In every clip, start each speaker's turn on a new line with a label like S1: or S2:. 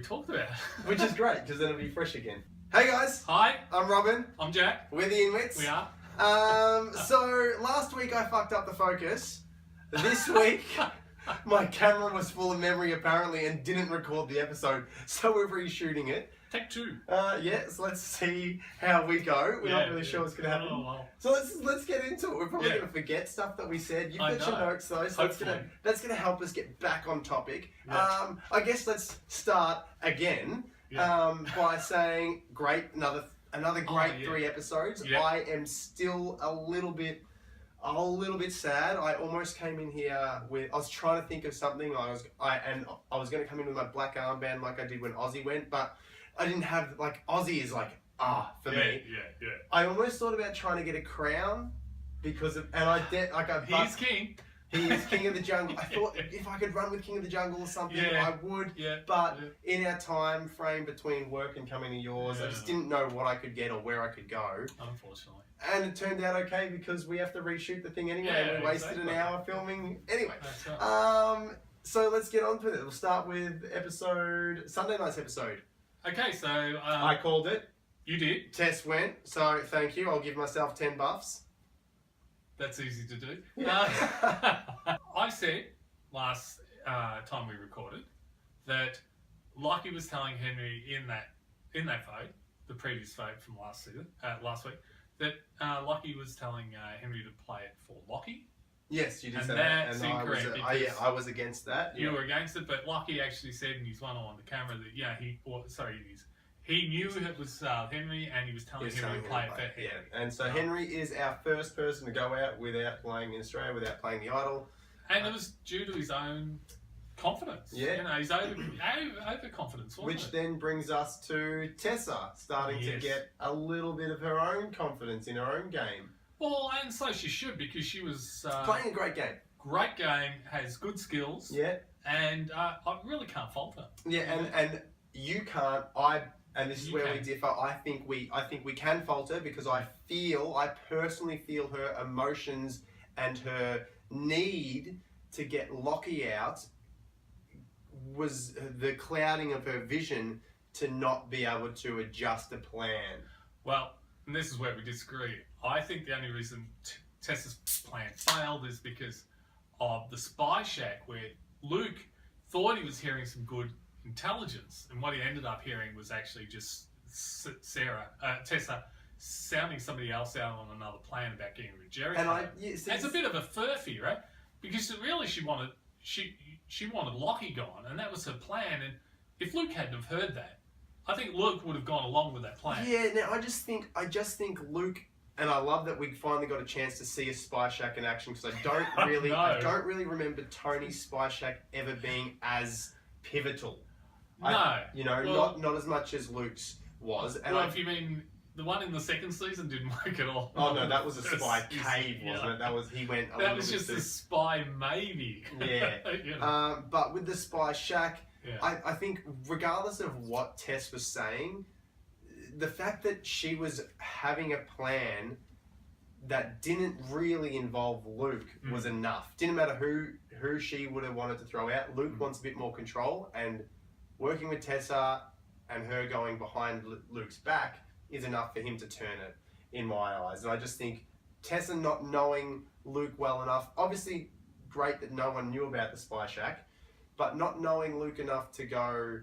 S1: we talked about.
S2: Which is great, because then it'll be fresh again. Hey guys!
S1: Hi,
S2: I'm Robin.
S1: I'm Jack.
S2: We're the Inwits.
S1: We are.
S2: So, last week I fucked up the focus. This week, my camera was full of memory apparently and didn't record the episode, so we're reshooting it.
S1: Take two.
S2: So let's see how we go. We're not really sure what's going to happen.
S1: Well.
S2: So let's get into it. We're probably going to forget stuff that we said. You've got your notes though, so that's going to help us get back on topic. Yeah. I guess let's start again by saying another great 3 episodes.
S1: Yeah.
S2: I am still a little bit sad. I almost came in here I was trying to think of something. I was going to come in with my black armband like I did when Ozzy went, but I didn't have, Ozzy is for me.
S1: Yeah.
S2: I almost thought about trying to get a crown because of,
S1: He's king.
S2: He is king of the jungle. I thought if I could run with King of the Jungle or something, I would.
S1: Yeah.
S2: But in our time frame between work and coming to yours, I just didn't know what I could get or where I could go.
S1: Unfortunately.
S2: And it turned out okay because we have to reshoot the thing anyway. And we wasted an hour filming anyway.
S1: That's right.
S2: So let's get on with it. We'll start with Sunday night's episode.
S1: Okay, so
S2: I called it.
S1: You did.
S2: Tess went. So thank you. I'll give myself 10 buffs.
S1: That's easy to do.
S2: Yeah.
S1: I said last time we recorded that Locki was telling Henry in that vote, the previous vote from last week, that Locki was telling Henry to play it for Locki.
S2: Yes, you did
S1: and
S2: say that.
S1: That's
S2: and
S1: incorrect.
S2: I was against that.
S1: You were against it, but Locki actually said in his one-on-one the camera that he knew it was Henry, and he was telling Henry to play it for Henry.
S2: Yeah, and so Henry is our first person to go out without playing in Australia, without playing the Idol.
S1: And it was due to his own confidence.
S2: Yeah.
S1: His overconfidence,
S2: Which then brings us to Tessa starting to get a little bit of her own confidence in her own game.
S1: Well, and so she should, because she was
S2: playing a great game.
S1: Great game, has good skills.
S2: Yeah.
S1: And I really can't fault her.
S2: Yeah, and you can't. And this is where we differ. I think we can fault her because I personally feel her emotions and her need to get Locki out was the clouding of her vision to not be able to adjust a plan.
S1: Well, and this is where we disagree. I think the only reason Tessa's plan failed is because of the spy shack, where Luke thought he was hearing some good intelligence, and what he ended up hearing was actually just Tessa sounding somebody else out on another plan about getting rid of Jericho. It's a bit of a furphy, right? Because really she wanted Locki gone, and that was her plan. And if Luke hadn't have heard that, I think Luke would have gone along with that plan.
S2: Yeah. Now I just think Luke. And I love that we finally got a chance to see a spy shack in action, because I don't really remember Tony's spy shack ever being as pivotal. Not as much as Luke's was. And
S1: if you mean the one in the second season didn't work at all.
S2: Oh no, that was a spy cave, wasn't it? That was
S1: That was just a spy maybe.
S2: Yeah. But with the spy shack, I think regardless of what Tess was saying, the fact that she was having a plan that didn't really involve Luke was enough. Didn't matter who she would have wanted to throw out. Luke wants a bit more control, and working with Tessa and her going behind Luke's back is enough for him to turn it, in my eyes. And I just think Tessa not knowing Luke well enough, obviously great that no one knew about the spy shack, but not knowing Luke enough to go,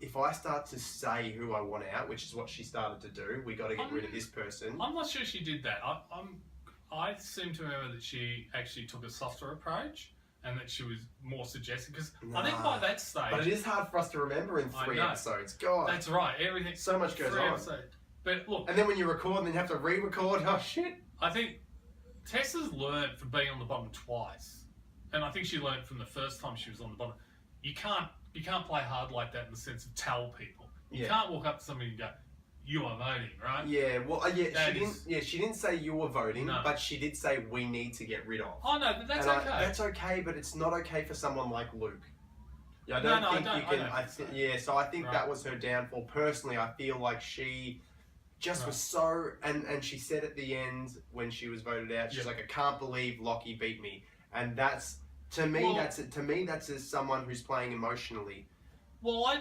S2: if I start to say who I want out, which is what she started to do, we got to get rid of this person.
S1: I'm not sure she did that. I seem to remember that she actually took a softer approach, and that she was more suggestive, because I think by that stage...
S2: But it is hard for us to remember in 3 episodes. God.
S1: That's right. Everything...
S2: So much goes on.
S1: Episodes. But look...
S2: And then when you record, and then you have to re-record. Oh, shit.
S1: I think Tessa's learned from being on the bottom twice. And I think she learned from the first time she was on the bottom. You can't play hard like that in the sense of tell people. You can't walk up to somebody and go, "You are voting," right?
S2: Yeah, well, she didn't say you were voting, but she did say we need to get rid of.
S1: Oh no, but that's okay.
S2: That's okay, but it's not okay for someone like Luke. Yeah, I think that was her downfall. Personally, I feel like she just was so, and she said at the end when she was voted out, she's like, "I can't believe Locki beat me," and that's. To me, that's as someone who's playing emotionally.
S1: Well,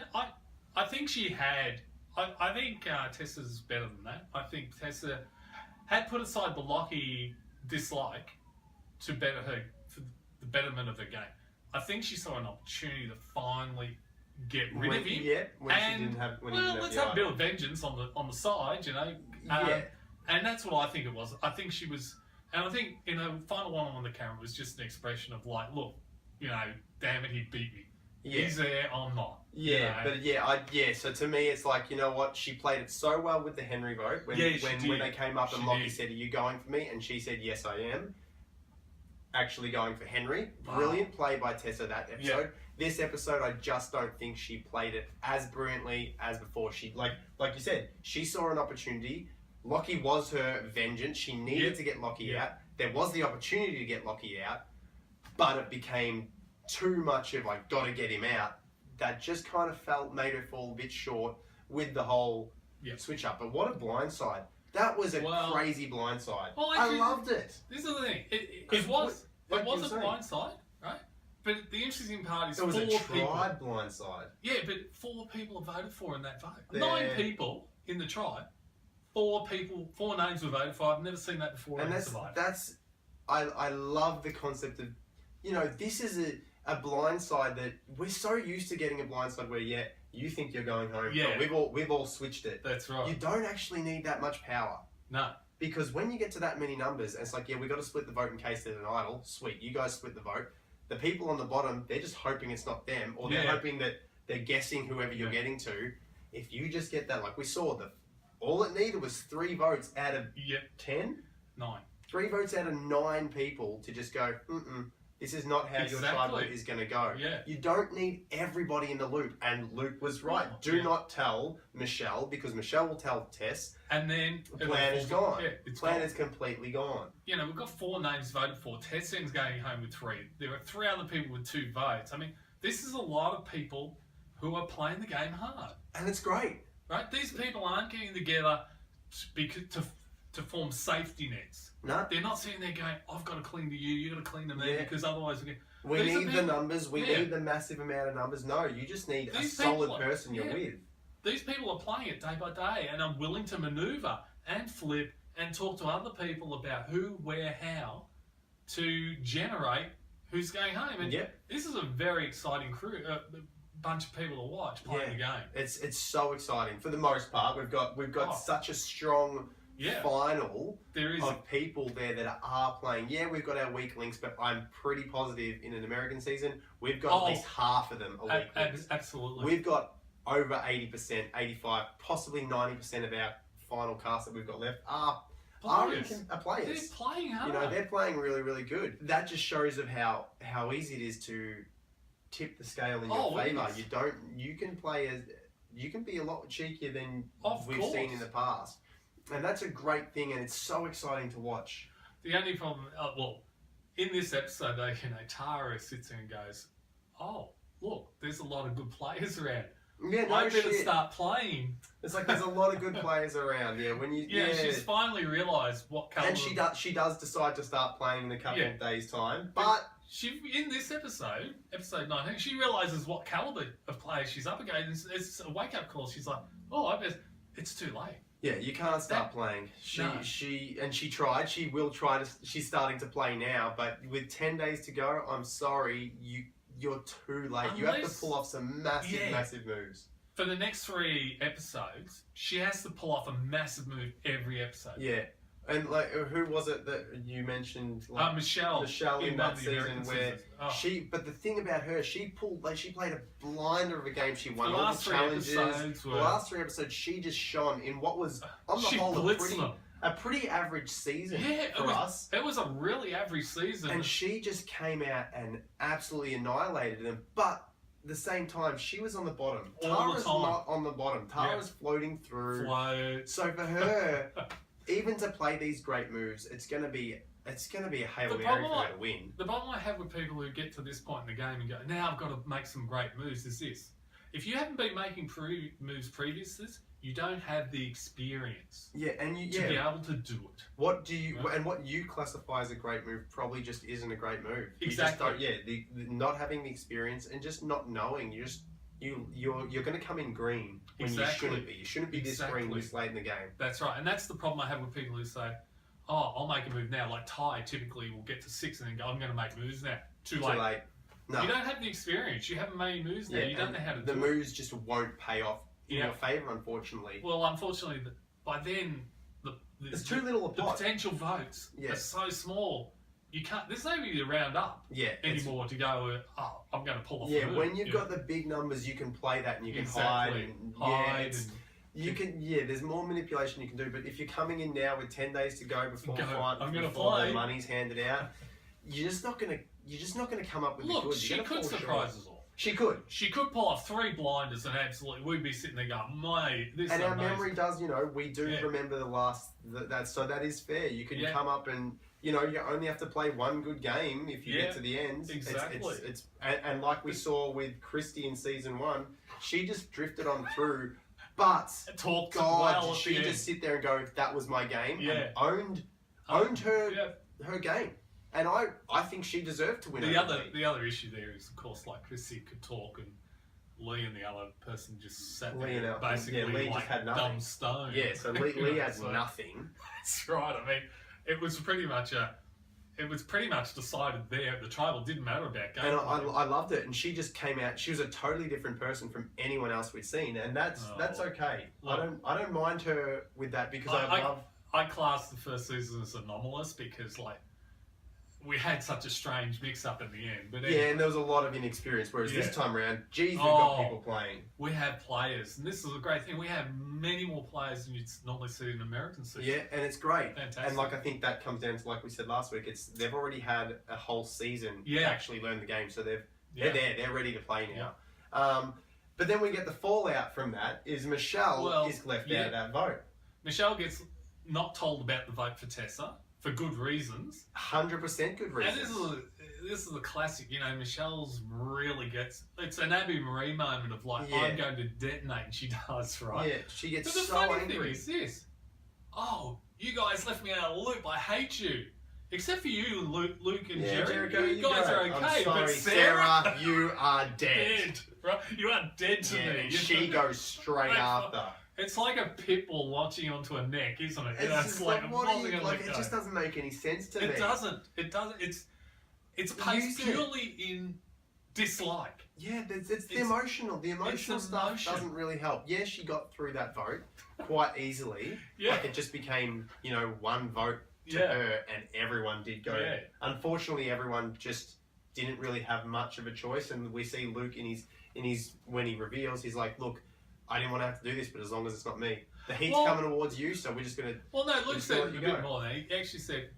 S1: I think she had. I think Tessa's better than that. I think Tessa had put aside the Locki dislike to better her for the betterment of her game. I think she saw an opportunity to finally get rid of him.
S2: Yeah, when she didn't have. When he didn't have
S1: let's
S2: the
S1: have a bit
S2: idol.
S1: of vengeance on the side, you know.
S2: Yeah.
S1: And that's what I think it was. I think she was, and I think in her final one on the camera was just an expression of like, look, you know, damn it, he beat me.
S2: Yeah.
S1: He's there, I'm not.
S2: Yeah,
S1: you know?
S2: but so to me, it's like, you know what? She played it so well with the Henry vote when they came up and Locki said, "Are you going for me?" and she said, "Yes, I am." Actually going for Henry.
S1: Wow.
S2: Brilliant play by Tessa that episode. Yeah. This episode, I just don't think she played it as brilliantly as before. She like you said, she saw an opportunity. Locki was her vengeance. She needed to get Locki out. There was the opportunity to get Locki out, but it became too much of like, gotta get him out. That just kind of made her fall a bit short with the whole switch up. But what a blindside. That was a crazy blindside.
S1: Well,
S2: actually, I loved it.
S1: This is the thing. It was a blindside, right? But the interesting part is
S2: it was a
S1: tribe
S2: blindside.
S1: Yeah, but 4 people have voted for in that vote.
S2: There.
S1: 9 people in the tribe. 4 names were voted for. I've never seen that before.
S2: And that's I love the concept of, you know, this is a blindside that we're so used to getting a blindside where you think you're going home.
S1: Yeah.
S2: But we've all switched it.
S1: That's right.
S2: You don't actually need that much power.
S1: No.
S2: Because when you get to that many numbers, and it's like, we got to split the vote in case there's an idol. Sweet, you guys split the vote. The people on the bottom, they're just hoping it's not them, or they're hoping that they're guessing whoever you're getting to. If you just get that, like we saw, all it needed was 3 votes out of 10?
S1: 9.
S2: 3 votes out of 9 people to just go, this is not how your tribal is going to go.
S1: Yeah.
S2: You don't need everybody in the loop. And Luke was right. Do not tell Michelle, because Michelle will tell Tess.
S1: And then
S2: the plan is gone.
S1: Yeah,
S2: the plan is completely gone.
S1: You know, we've got 4 names voted for. Tessa's going home with 3. There are 3 other people with 2 votes. I mean, this is a lot of people who are playing the game hard.
S2: And it's great.
S1: Right? These people aren't getting together to form safety nets.
S2: No.
S1: They're not sitting there going, I've got to cling to you, you've got to cling to me, because otherwise
S2: we need the numbers, we need the massive amount of numbers. No, you just need a solid person you're with.
S1: These people are playing it day by day and are willing to maneuver and flip and talk to other people about who, where, how to generate who's going home. And this is a very exciting bunch of people to watch playing the game.
S2: It's so exciting. For the most part, we've got such a strong final of people there that are playing. Yeah, we've got our weak links, but I'm pretty positive in an American season, we've got at least half of them are weak links.
S1: Absolutely.
S2: We've got over 80%, 85%, possibly 90% of our final cast that we've got left are players.
S1: They're playing hard.
S2: You know, they're playing really, really good. That just shows of how easy it is to tip the scale in your favour. You can be a lot cheekier than we've seen in the past. And that's a great thing, and it's so exciting to watch.
S1: The only problem, in this episode, though, you know, Tarra sits there and goes, "Oh, look, there's a lot of good players around.
S2: Yeah, no
S1: I better
S2: shit.
S1: start playing."
S2: It's like there's a lot of good players around. Yeah, when you
S1: she's finally realised what colour.
S2: And she does decide to start playing in a couple of days' time, but.
S1: In this episode 19, she realises what calibre of players she's up against. It's a wake-up call. She's like, it's too late.
S2: Yeah, you can't start playing. She tried. She will try to. She's starting to play now, but with 10 days to go, I'm sorry, you're too late. You have to pull off some massive moves. For
S1: the next 3 episodes, she has to pull off a massive move every episode.
S2: Yeah. And like, who was it that you mentioned? Like,
S1: Michelle
S2: in that season where but the thing about her, she played a blinder of a game. She won all the challenges. The last 3 episodes, she just shone in what was on the whole a pretty average season for us.
S1: It was a really average season,
S2: and she just came out and absolutely annihilated them. But at the same time, she was on the bottom. Tara's not on the bottom. Tara's floating through. So for her. Even to play these great moves, it's gonna be a Hail Mary for her to win.
S1: The problem I have with people who get to this point in the game and go, now I've got to make some great moves, is this. If you haven't been making moves previous to this, you don't have the experience
S2: to
S1: be able to do it.
S2: What do you and what you classify as a great move probably just isn't a great move.
S1: Exactly.
S2: You just don't, not having the experience and just not knowing. you're going to come in green when you shouldn't be. You shouldn't be this green this late in the game.
S1: That's right, and that's the problem I have with people who say, "Oh, I'll make a move now." Like Ty typically will get to 6 and then go, "I'm going to make moves now." Too late. No. You don't have the experience. You haven't made moves now. You don't know how to do it.
S2: The moves just won't pay off in your favour, unfortunately.
S1: Well, unfortunately, by then
S2: there's too little a pot.
S1: The potential votes are so small. You can't. There's nobody to round up anymore to go. Oh, I'm going to pull off.
S2: Yeah, when you've got the big numbers, you can play that and you can hide. You can. There's more manipulation you can do. But if you're coming in now with 10 days to go before the money's handed out, you're just not going to come up with the goods.
S1: She could surprise us all.
S2: She could.
S1: She could pull off 3 blinders and absolutely, we'd be sitting there going, mate, this is amazing.
S2: And our memory does, we do remember the last, so that is fair. You can come up and, you only have to play 1 good game if you get to the end.
S1: Exactly.
S2: And like we saw with Christy in season 1, she just drifted on through, but did she just sit there and go, that was my game, and owned her game. And I think she deserved to win.
S1: The other issue there is, of course, like Chrissy could talk and Lee and the other person just sat there basically
S2: Lee
S1: like
S2: just had nothing.
S1: dumb stone.
S2: Yeah, so Lee has nothing.
S1: That's right. I mean, it was pretty much decided there. The tribal didn't matter about game.
S2: And I loved it. And she just came out. She was a totally different person from anyone else we'd seen, and that's okay. Look, I don't mind her with that because
S1: I class the first season as anomalous because we had such a strange mix-up in the end. But anyway,
S2: and there was a lot of inexperience, whereas this time around, we've got people playing.
S1: We have players, and this is a great thing. We have many more players than you'd normally see in American season.
S2: Yeah, and it's great.
S1: Fantastic.
S2: And I think that comes down to, like we said last week, they've already had a whole season to actually learn the game, so they're there, they're ready to play now.
S1: Yeah.
S2: But then we get the fallout from that is Michelle is left out of that vote.
S1: Michelle gets not told about the vote for Tessa. For good reasons.
S2: 100% good reasons.
S1: And this is a classic, Michelle's really gets... It's an Abby Marie moment of I'm going to detonate, and she does, right?
S2: Yeah, she gets
S1: so angry. Thing is this. Oh, you guys left me out of the loop. I hate you. Except for you, Luke and Jerry. You guys are okay.
S2: I'm sorry,
S1: but Sarah,
S2: you are dead.
S1: Right? You are dead to me.
S2: She goes straight after.
S1: It's like a pit bull launching onto a neck, isn't it?
S2: It's it just doesn't make any sense to me.
S1: It doesn't. It's based purely in dislike.
S2: Yeah, it's the emotional. The emotional stuff doesn't really help. Yeah, she got through that vote quite easily.
S1: Yeah.
S2: It just became, 1 vote to her, and everyone did go.
S1: Yeah.
S2: Unfortunately, everyone just didn't really have much of a choice, and we see Luke in his when he reveals, he's like, look, I didn't want to have to do this, but as long as it's not me. The heat's coming towards you, so we're just going to...
S1: Well, no, Luke said a bit more than that. He actually said,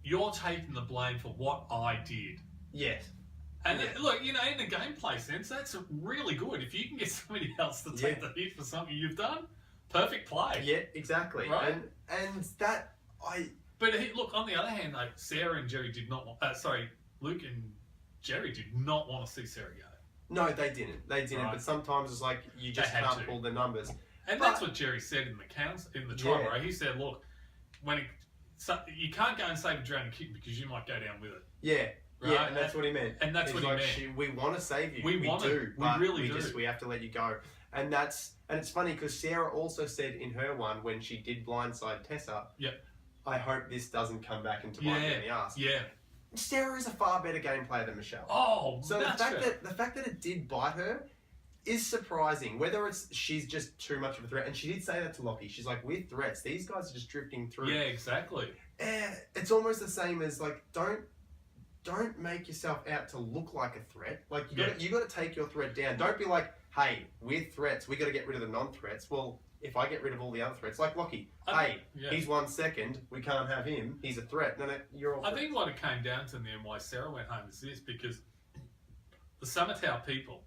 S1: you're taking the blame for what I did.
S2: Yes.
S1: And look, in a gameplay sense, that's really good. If you can get somebody else to take the hit for something you've done, perfect play.
S2: Yeah, exactly.
S1: Right?
S2: And that...
S1: But look, on the other hand, Sarah and Jerry did not want... Luke and Jerry did not want to see Sarah go.
S2: No, they didn't. Right. But sometimes it's like you just can't pull the numbers.
S1: And that's what Jerry said in the trial, right? He said, "Look, you can't go and save a drowning kitten because you might go down with it."
S2: Yeah, right? Yeah, and that's what he meant.
S1: And that's what he meant.
S2: We want to save you. We really do. We have to let you go. And it's funny because Sarah also said in her one when she did blindside Tessa, I hope this doesn't come back into bite me in the ass.
S1: Yeah.
S2: Sarah is a far better game player than Michelle.
S1: Oh,
S2: so the fact that it did bite her is surprising. Whether she's just too much of a threat, and she did say that to Locki. She's like, we're threats. These guys are just drifting through.
S1: Yeah, exactly.
S2: It's almost the same as don't make yourself out to look like a threat. Like you got to take your threat down. Don't be like, hey, we're threats. We got to get rid of the non-threats. Well, if I get rid of all the other threats, like Locki, he's 1 second, we can't have him, he's a threat. No, you're all
S1: I think what it came down to in the end why Sarah went home is this, because the Summertown people,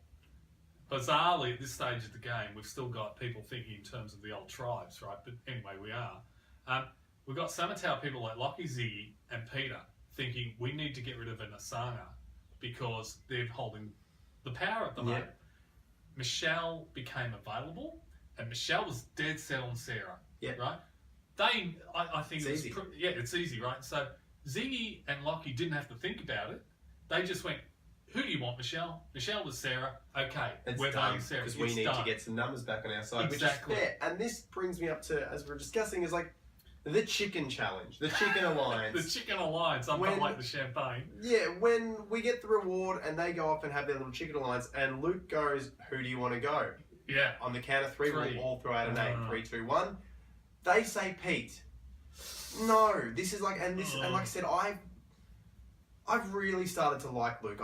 S1: bizarrely at this stage of the game, we've still got people thinking in terms of the old tribes, right? But anyway, we are. We've got Summertown people like Locki, Ziggy, and Peter thinking we need to get rid of an Asana because they're holding the power at the moment. Michelle became available. And Michelle was dead set on Sarah, right? I think
S2: it's easy.
S1: It's easy, right? So Ziggy and Locki didn't have to think about it. They just went, who do you want, Michelle? Michelle was Sarah. Okay,
S2: It's
S1: we're
S2: done
S1: voting Sarah.
S2: because we need to get some numbers back on our side,
S1: Exactly.
S2: which is fair. And this brings me up to, as we're discussing, is like the chicken challenge, the chicken alliance.
S1: The chicken alliance. I'm not like the champagne.
S2: Yeah, when we get the reward and they go off and have their little chicken alliance, and Luke goes, "Who do you want to go?"
S1: Yeah.
S2: On the count of three, we'll all throw out a name. 3, 2, 1. They say Pete. No, this is like, and like I said, I've really started to like Luke.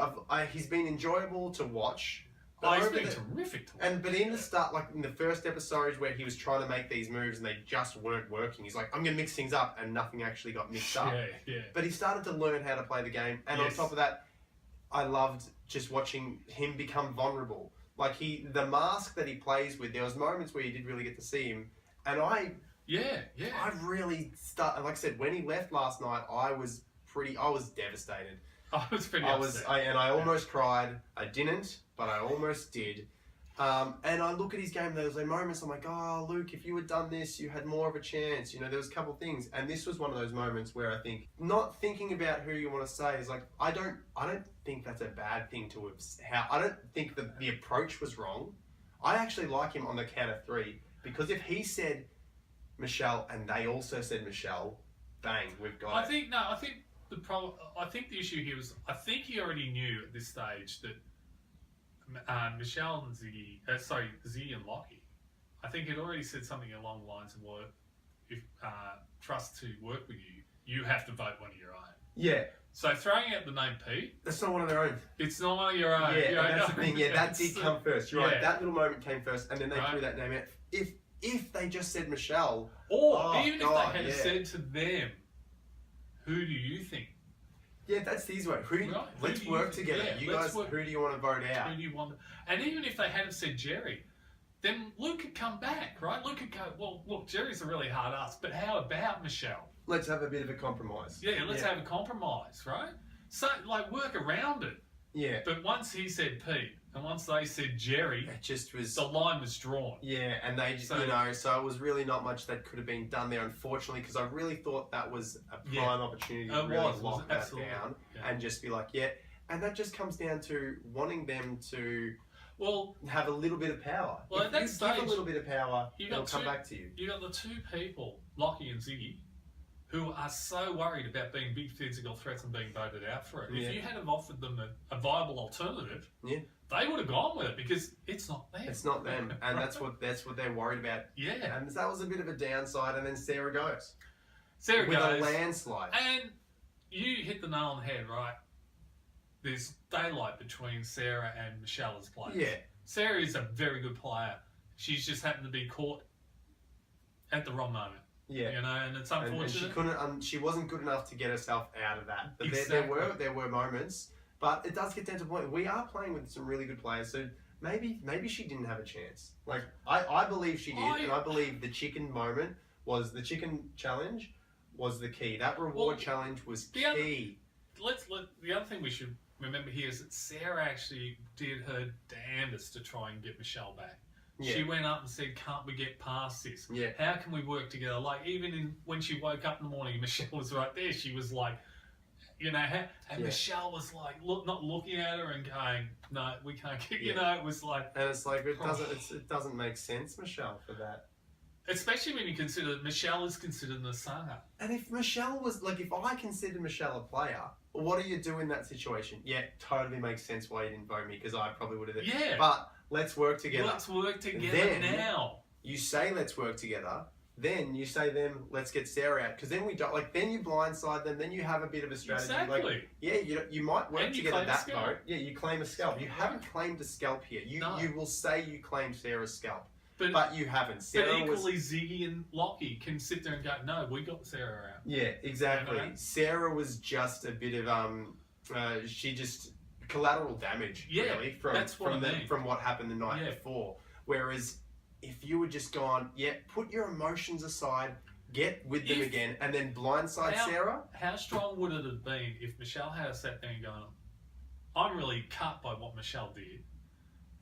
S2: He's been enjoyable to watch.
S1: He's been terrific to watch.
S2: But in the start, like in the first episodes where he was trying to make these moves and they just weren't working, he's like, I'm going to mix things up, and nothing actually got mixed up.
S1: Yeah.
S2: But he started to learn how to play the game, and on top of that, I loved just watching him become vulnerable. Like the mask that he plays with, there was moments where you did really get to see him, and I really like I said, when he left last night, I was devastated.
S1: I was pretty upset.
S2: I almost cried. I didn't, but I almost did. And I look at his game, there was like moments, I'm like, oh, Luke, if you had done this, you had more of a chance. You know, there was a couple of things. And this was one of those moments where I think, not thinking about who you want to say is like, I don't think that's a bad thing to have. I don't think the approach was wrong. I actually like him on the count of 3, because if he said Michelle and they also said Michelle, bang, we've got it.
S1: I think the issue here was, I think he already knew at this stage that Michelle and Ziggy and Locki, I think he'd already said something along the lines of, well, if trust to work with you, you have to vote one of your own.
S2: Yeah.
S1: So throwing out the name Pete,
S2: that's not one of their own.
S1: It's not one of your own.
S2: Yeah, and that's the thing. Yeah, that did come first. You're right. That little moment came first, and then they threw that name out. If they just said Michelle,
S1: or even if they had said to them, who do you think?
S2: Yeah, that's the easy way. Let's work together. You guys, who do you want to vote out?
S1: Who do you want? And even if they hadn't said Jerry, then Luke could come back, right? Luke could go, well, look, Jerry's a really hard ass, but how about Michelle?
S2: Let's have a bit of a compromise.
S1: Yeah, let's have a compromise, right? So, like, work around it.
S2: Yeah.
S1: But once he said Pete, and once they said Jerry,
S2: it just was,
S1: the line was drawn.
S2: Yeah, and they just, so it was really not much that could have been done there, unfortunately, because I really thought that was a prime opportunity to really lock that down and just be like, and that just comes down to wanting them to have a little bit of power.
S1: Well, at that stage,
S2: give a little bit of power, it'll come back to you.
S1: You got the two people, Locki and Ziggy, who are so worried about being big physical threats and being voted out for it. Yeah. If you had have offered them a viable alternative, they would have gone with it, because it's not them.
S2: It's not them, and that's what they're worried about.
S1: Yeah,
S2: and that was a bit of a downside. And then Sarah goes.
S1: With a
S2: landslide.
S1: And you hit the nail on the head, right? There's daylight between Sarah and Michelle as players.
S2: Yeah,
S1: Sarah is a very good player. She's just happened to be caught at the wrong moment.
S2: Yeah,
S1: and it's unfortunate.
S2: And she wasn't good enough to get herself out of that. But there were moments, but it does get down to the point. We are playing with some really good players, so maybe she didn't have a chance. Like I believe she did, and I believe the chicken moment was the chicken challenge was the key. That reward challenge was key.
S1: The other thing we should remember here is that Sarah actually did her damnedest to try and get Michelle back. Yeah. She went up and said, can't we get past this?
S2: Yeah.
S1: How can we work together? Like, even when she woke up in the morning, Michelle was right there. She was like, Michelle was like, not looking at her and going, no, we can't get, it was like...
S2: And it's like, it doesn't make sense, Michelle, for that.
S1: Especially when you consider that Michelle is considered the singer.
S2: And if Michelle was, like, if I considered Michelle a player, what do you do in that situation? Yeah, totally makes sense why you didn't vote me, because I probably would have...
S1: Yeah.
S2: But let's work together.
S1: Let's work together now.
S2: You say let's work together, then you say let's get Sarah out, because then we don't, like, then you blindside them, then you have a bit of a strategy.
S1: Exactly.
S2: Like, yeah, you might work together that vote. Yeah, you claim a scalp. You haven't claimed a scalp here. You will say you claimed Sarah's scalp. But you haven't. Sarah
S1: but equally, Ziggy and Locki can sit there and go, no, we got Sarah out.
S2: Yeah, exactly. Sarah was just a bit of, she just, collateral damage, really, from what happened the night before. Whereas, if you had just gone, put your emotions aside, get with them again, and then blindside Sarah.
S1: How strong would it have been if Michelle had sat there and gone, I'm really cut by what Michelle did,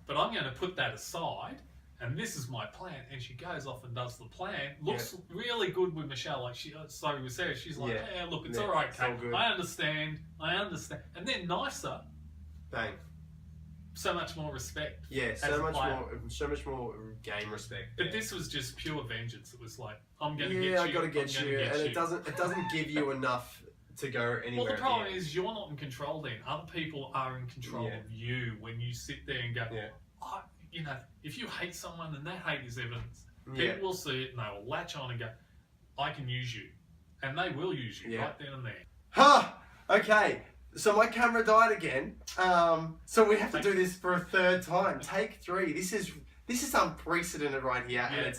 S1: but I'm going to put that aside, and this is my plan. And she goes off and does the plan. Looks really good with Michelle. Like with Sarah, she's like, look, it's all right, Kate. I understand. And then nicer.
S2: Bang.
S1: so much more respect.
S2: Yeah, so much more game respect.
S1: But this was just pure vengeance. It was like, I'm going to get you.
S2: Yeah, I got to get you, and it doesn't give you enough to go anywhere.
S1: Well, the problem is you're not in control. Then other people are in control of you when you sit there and go, oh, you know, if you hate someone and that hate is evidence, people will see it and they will latch on and go, I can use you, and they will use you right then and there.
S2: Ha! Okay. So my camera died again. So we have to do this for a third time. Take 3. This is unprecedented right here, and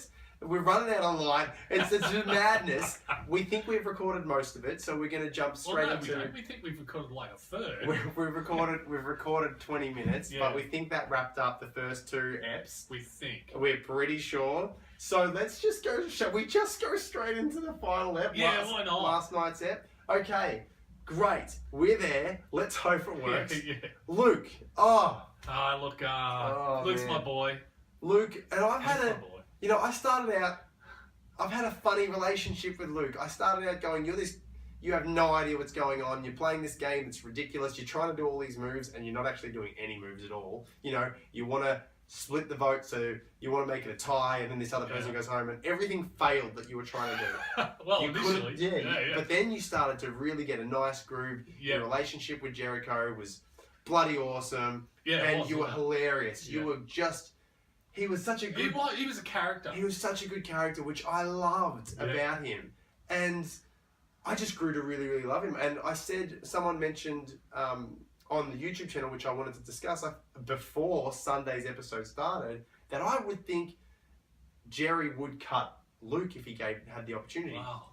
S2: we're running out of line. It's madness. We think we've recorded most of it, so we're going to jump straight into.
S1: We think we've recorded like a third.
S2: We've recorded 20 minutes, but we think that wrapped up the first 2 eps.
S1: We think.
S2: We're pretty sure. So let's just go. Shall we just go straight into the final ep?
S1: Yeah, why not?
S2: Last night's ep. Okay. Great, we're there. Let's hope it works. Luke,
S1: Luke's
S2: man.
S1: my boy.
S2: Luke, and I've had I've had a funny relationship with Luke. I started out going, you have no idea what's going on. You're playing this game, it's ridiculous. You're trying to do all these moves, and you're not actually doing any moves at all. You know, you want to split the vote, so you want to make it a tie, and then this other person goes home, and everything failed that you were trying to do.
S1: Well, initially.
S2: But then you started to really get a nice groove. Your relationship with Jericho was bloody awesome, and you were hilarious. You were just... He was such a good...
S1: He was a character.
S2: He was such a good character, which I loved about him. And I just grew to really, really love him. And someone mentioned... on the YouTube channel, which I wanted to discuss before Sunday's episode started, that I would think Jerry would cut Luke if he had the opportunity.
S1: Wow.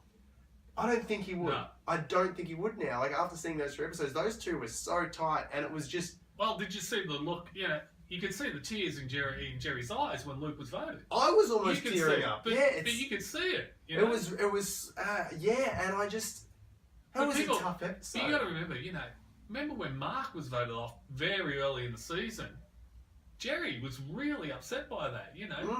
S2: I don't think he would.
S1: No.
S2: I don't think he would now. Like, after seeing those 3 episodes, those 2 were so tight, and it was just...
S1: Well, did you see the look? You know, you could see the tears in Jerry's eyes when Luke was voted.
S2: I was almost tearing up.
S1: But you could see it. You know?
S2: It was, and I just... That was a tough episode.
S1: You got to remember, remember when Mark was voted off very early in the season? Jerry was really upset by that,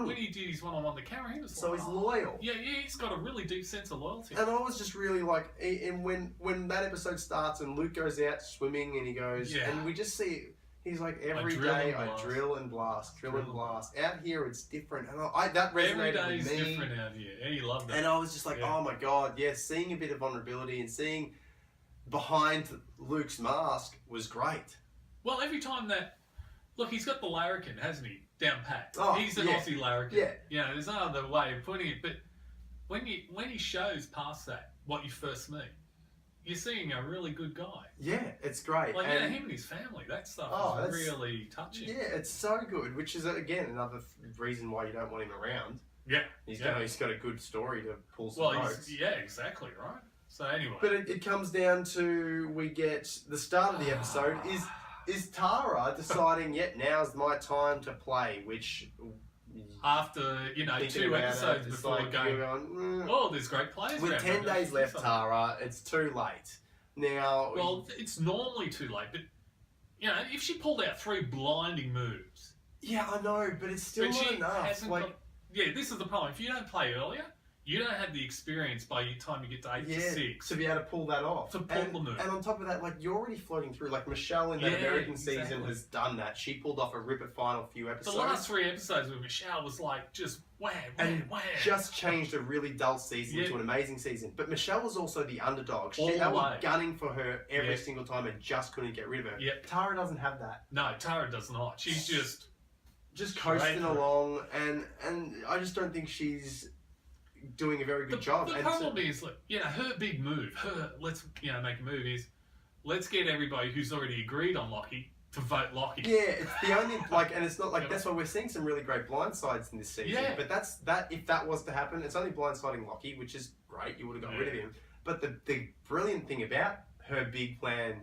S1: when he did his one-on-one to camera, he was
S2: so he's loyal.
S1: Yeah, he's got a really deep sense of loyalty.
S2: And I was just really like, and when that episode starts and Luke goes out swimming and he goes, and we just see, he's like, every day I drill and blast. Out here it's different, and that resonated with me.
S1: Every day is different out here, and he loved it.
S2: And I was just like, oh my god, seeing a bit of vulnerability and seeing behind Luke's mask was great.
S1: Well, every time look, he's got the larrikin, hasn't he? Down pat.
S2: Oh,
S1: he's an Aussie larrikin.
S2: Yeah.
S1: There's no other way of putting it. But when he shows past that, what you first meet, you're seeing a really good guy.
S2: Yeah, it's great.
S1: Like, him and his family, that stuff is really touching.
S2: Yeah, it's so good, which is, again, another reason why you don't want him around.
S1: Yeah.
S2: He's got a good story to pull some votes.
S1: Yeah, exactly, right? So anyway.
S2: But it comes down to, we get the start of the episode is Tarra deciding, now's my time to play, which...
S1: After, 2 episodes before going, there's great players
S2: with
S1: around.
S2: 10 days left, Tarra, it's too late. Now...
S1: Well, it's normally too late, but, if she pulled out 3 blinding moves...
S2: Yeah, I know, but it's still not enough.
S1: This is the problem. If you don't play earlier... You don't have the experience by the time you get to 8 to 6
S2: to be able to pull that off.
S1: To pull the move.
S2: And on top of that, you're already floating through. Like Michelle in that American season has done that. She pulled off a ripper final few episodes.
S1: The last 3 episodes with Michelle was like just wham.
S2: Just changed a really dull season to an amazing season. But Michelle was also the underdog. They were gunning for her every single time and just couldn't get rid of her.
S1: Yep.
S2: Tarra doesn't have that.
S1: No, Tarra does not. She's just
S2: coasting along, and I just don't think she's doing a very good job.
S1: The problem is, her big move, let's make a move is, let's get everybody who's already agreed on Locki to vote Locki.
S2: Yeah, it's the only, and it's not that's why we're seeing some really great blindsides in this season. Yeah. But if that was to happen, it's only blindsiding Locki, which is great, you would have got rid of him. But the brilliant thing about her big plan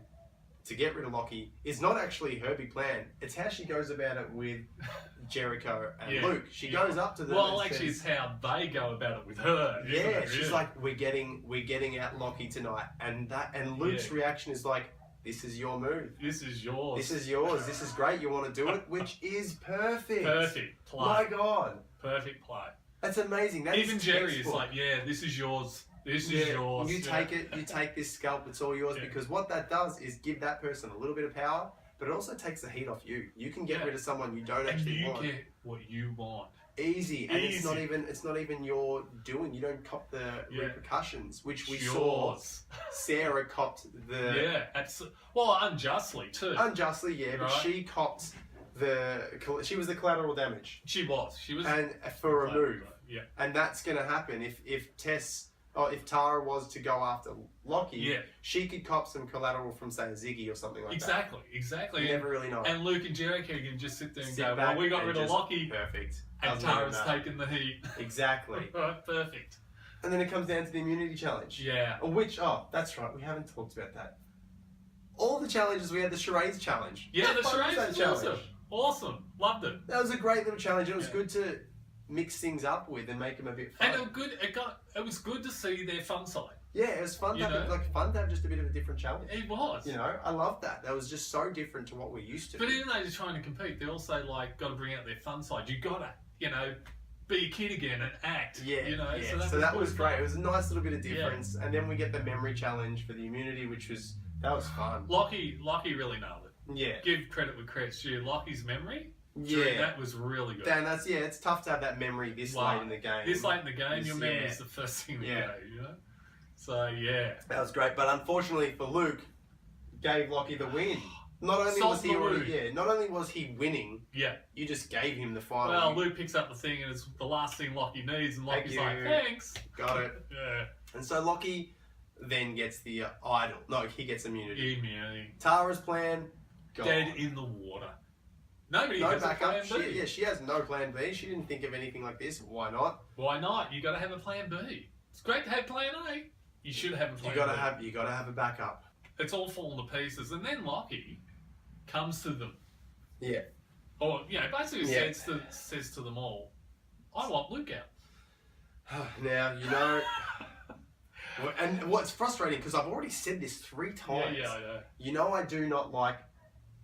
S2: to get rid of Locki is not actually her big plan. It's how she goes about it with Jericho and Luke. She goes up to them.
S1: Well, actually, it's how they go about it with her.
S2: Yeah, she's like, "We're getting out Locki tonight," and Luke's reaction is like, "This is your move.
S1: This is yours.
S2: This is yours. This is great. You want to do it," which is perfect.
S1: Perfect play.
S2: My God.
S1: Perfect play.
S2: That's amazing.
S1: Even Jerry is like, "This is yours. This is yours.
S2: You take it. You take this scalp. It's all yours." Because what that does is give that person a little bit of power, but it also takes the heat off you. You can get rid of someone you don't actually want.
S1: And you get what you want.
S2: Easy, and it's not even your doing. You don't cop the repercussions, which we saw. Sarah copped the
S1: well, unjustly too.
S2: Unjustly, yeah, but she copped she was the collateral damage.
S1: She was,
S2: and for remove. And that's going to happen if Tarra was to go after Locki. She could cop some collateral from, say, a Ziggy or something like that.
S1: Exactly.
S2: You never really know.
S1: And Luke and Jericho can just sit there and go, well, we got rid of Locki.
S2: Perfect.
S1: And Tara's taken the heat.
S2: Exactly.
S1: Perfect.
S2: And then it comes down to the immunity challenge.
S1: Yeah.
S2: Which, that's right, we haven't talked about that. All the challenges, we had the charades challenge.
S1: Yeah, the charades was awesome. Loved it.
S2: That was a great little challenge. It was good to mix things up with and make them a bit fun.
S1: And it was good to see their fun side.
S2: Yeah, it was fun to have just a bit of a different challenge.
S1: It was.
S2: I loved that. That was just so different to what we're used to.
S1: But even though they're trying to compete, they also got to bring out their fun side. You got to, be a kid again and act.
S2: So that was great. It was a nice little bit of difference. And then we get the memory challenge for the immunity, that was fun.
S1: Locki really nailed it.
S2: Yeah.
S1: Give credit where credit's due. Locki's memory.
S2: Yeah,
S1: that was really good.
S2: Dan, it's tough to have that memory this late in the game.
S1: This late in the game, your memory is the first thing to go, So, that
S2: was great. But unfortunately for Luke, gave Locki the win. Not only was he winning, you just gave him the final.
S1: Well, Luke picks up the thing and it's the last thing Locki needs, and Locki's like, thanks.
S2: Got it. And so Locki then gets the idol. No, he gets immunity. Tara's plan,
S1: dead in the water. Nobody has a plan B.
S2: She has no plan B. She didn't think of anything like this. Why not?
S1: Why not? You got to have a plan B. It's great to have plan A. You should have a plan B.
S2: You got to have a backup.
S1: It's all falling to pieces, and then Locki comes to them.
S2: Yeah.
S1: Or basically says to them all, "I want Luke out."
S2: Now and what's frustrating, because I've already said this 3 times.
S1: Yeah, I know.
S2: I do not like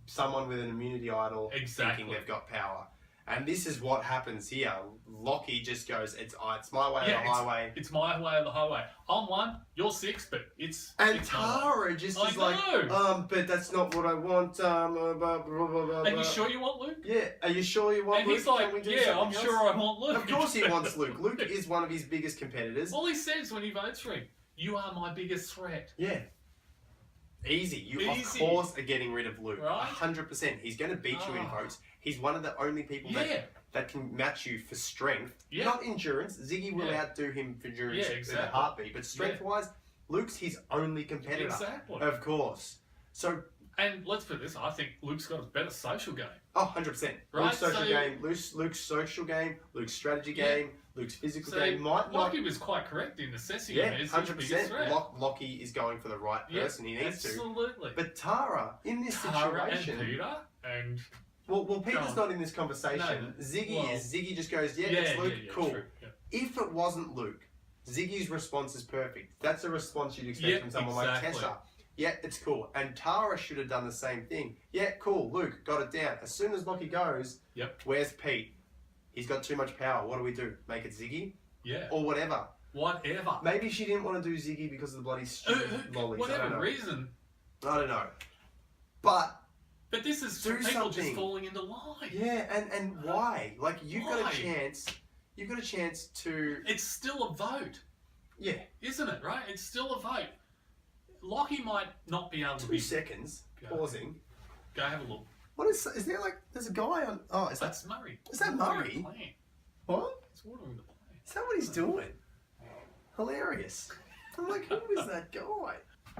S2: someone with an immunity idol thinking they've got power. And this is what happens here. Locki just goes, it's my way or the highway.
S1: It's my way or the highway. I'm 1, you're 6, but it's...
S2: And Tarra just is like, but that's not what I want. Blah, blah, blah, blah,
S1: Are you sure you want Luke?
S2: Yeah, are you sure you want Luke?
S1: And he's like, I'm sure I want Luke.
S2: Of course he wants Luke. Luke is one of his biggest competitors.
S1: All he says when he votes for him, you are my biggest threat.
S2: Yeah. Easy. You, of course, are getting rid of Luke. Right? 100%. He's going to beat you in votes. He's one of the only people that can match you for strength. Not endurance. Ziggy will outdo him for endurance in a heartbeat. But strength-wise, Luke's his only competitor.
S1: Exactly.
S2: Of course. So...
S1: And let's put this, I think Luke's got a better social game.
S2: Oh, 100%. Right? Luke's social game, Luke's social game, Luke's strategy game, Luke's physical game.
S1: Locki was quite correct in assessing him as his biggest threat.
S2: Locki is going for the right person. He needs to.
S1: Absolutely.
S2: But Tara, in this situation...
S1: and Peter, and...
S2: Well, Peter's not in this conversation. No, Ziggy is. Ziggy just goes, it's Luke, cool. True. If it wasn't Luke, Ziggy's response is perfect. That's a response you'd expect from someone like Tessa. Yeah, it's cool. And Tarra should have done the same thing. Yeah, cool. Luke, got it down. As soon as Locki goes, where's Pete? He's got too much power. What do we do? Make it Ziggy?
S1: Yeah.
S2: Or whatever.
S1: Whatever.
S2: Maybe she didn't want to do Ziggy because of the bloody stupid lollies.
S1: Whatever reason.
S2: I don't know. But
S1: this is people just falling into line.
S2: Yeah, and why? Like, you've got a chance. You've got a chance to...
S1: It's still a vote.
S2: Yeah.
S1: Isn't it, right? It's still a vote. Locki might not be able to be...
S2: 2 seconds. Pausing.
S1: Go have a look.
S2: What is there's a guy on... Oh,
S1: That's Murray.
S2: Is that Murray? What?
S1: He's watering the plant.
S2: Is that what he's doing? Hilarious. I'm like, who is that guy?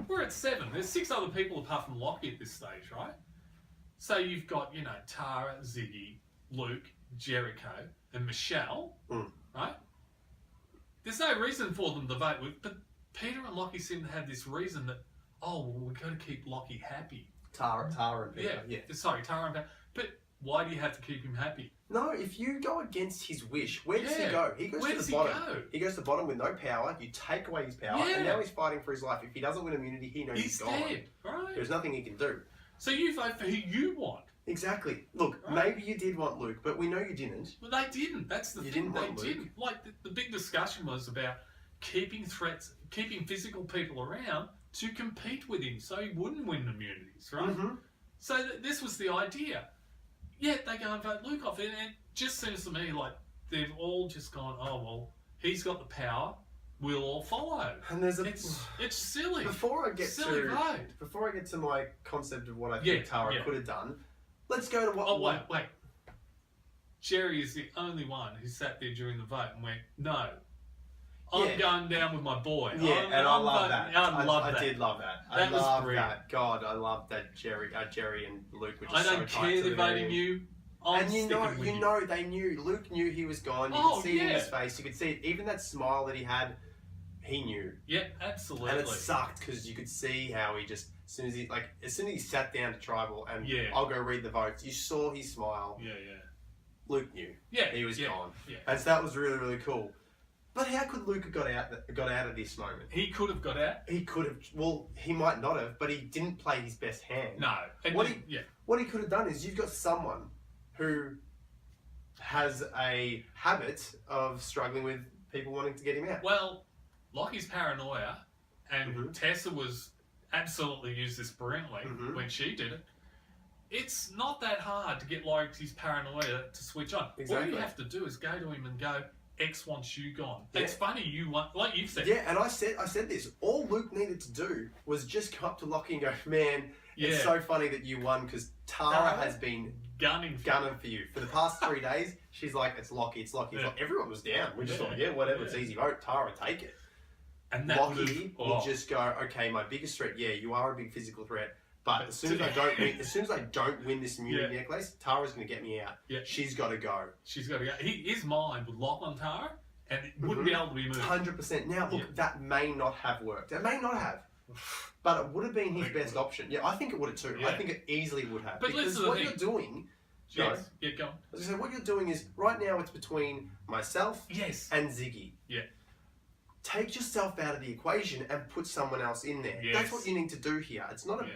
S1: We're at 7. There's 6 other people apart from Locki at this stage, right? So you've got, Tarra, Ziggy, Luke, Jericho, and Michelle, right? There's no reason for them to vote with, but Peter and Locki seem to have this reason that, we've got to keep Locki happy.
S2: Tara and Peter. Yeah.
S1: Sorry, Tara and Peter. But why do you have to keep him happy?
S2: No, if you go against his wish, where does he go? He goes to the bottom. He goes to the bottom with no power. You take away his power, and now he's fighting for his life. If he doesn't win immunity, he knows he's gone.
S1: Dead, right?
S2: There's nothing he can do.
S1: So you vote for who you want.
S2: Exactly. Look, maybe you did want Luke, but we know you didn't.
S1: Well, they didn't. That's the thing. They didn't. Like, the big discussion was about keeping physical people around to compete with him so he wouldn't win immunities, right? Mm-hmm. So this was the idea. Yet they go and vote Luke off, and it just seems to me like they've all just gone, oh well, he's got the power, we'll all follow.
S2: And there's
S1: it's silly.
S2: Before I get to my concept of what I think Tarra could have done, let's go to what.
S1: Oh wait. Jerry is the only one who sat there during the vote and went, no. I'm going down with my boy.
S2: Yeah, and I love that.
S1: I
S2: did love that.
S1: That was brilliant.
S2: That. God, I love that Jerry and Luke were just
S1: I don't care they're voting you. And you
S2: know, they knew. Luke knew he was gone. You could see it in his face. You could see it. Even that smile that he had, he knew.
S1: Yeah, absolutely.
S2: And it sucked because you could see how he just, as soon as he sat down to tribal and I'll go read the votes, you saw his smile.
S1: Yeah.
S2: Luke knew.
S1: Yeah.
S2: He was gone.
S1: Yeah.
S2: And so that was really, really cool. But how could Luke have got out of this moment?
S1: He could have got out.
S2: He could have. Well, he might not have, but he didn't play his best hand.
S1: No.
S2: What he could have done is you've got someone who has a habit of struggling with people wanting to get him out.
S1: Well, Locky's paranoia, and Tessa was absolutely used this brilliantly when she did it. It's not that hard to get Locky's paranoia to switch on.
S2: Exactly.
S1: All you have to do is go to him and go, X wants you gone. Yeah. It's funny you want, like you've said.
S2: Yeah, and I said this. All Luke needed to do was just come up to Locki and go, man, it's so funny that you won because Tarra has been gunning for you. For the past 3 days, she's like, it's Locki. Like, everyone was down. We just thought, whatever, it's easy vote. Tarra, take it. And Locki will just go, okay, my biggest threat, you are a big physical threat. But as soon as I don't win this immunity necklace, Tara's going to get me out. Yeah. She's got to go.
S1: His mind would lock on Tarra, and it wouldn't be able to be moved.
S2: 100%. Now, look, that may not have worked. It may not have. But it would have been his best option. Yeah, I think it would have too. Yeah. I think it easily would have.
S1: But
S2: because what you're doing...
S1: go on.
S2: As I said, what you're doing is, right now it's between myself and Ziggy.
S1: Yeah.
S2: Take yourself out of the equation and put someone else in there. Yes. That's what you need to do here. It's not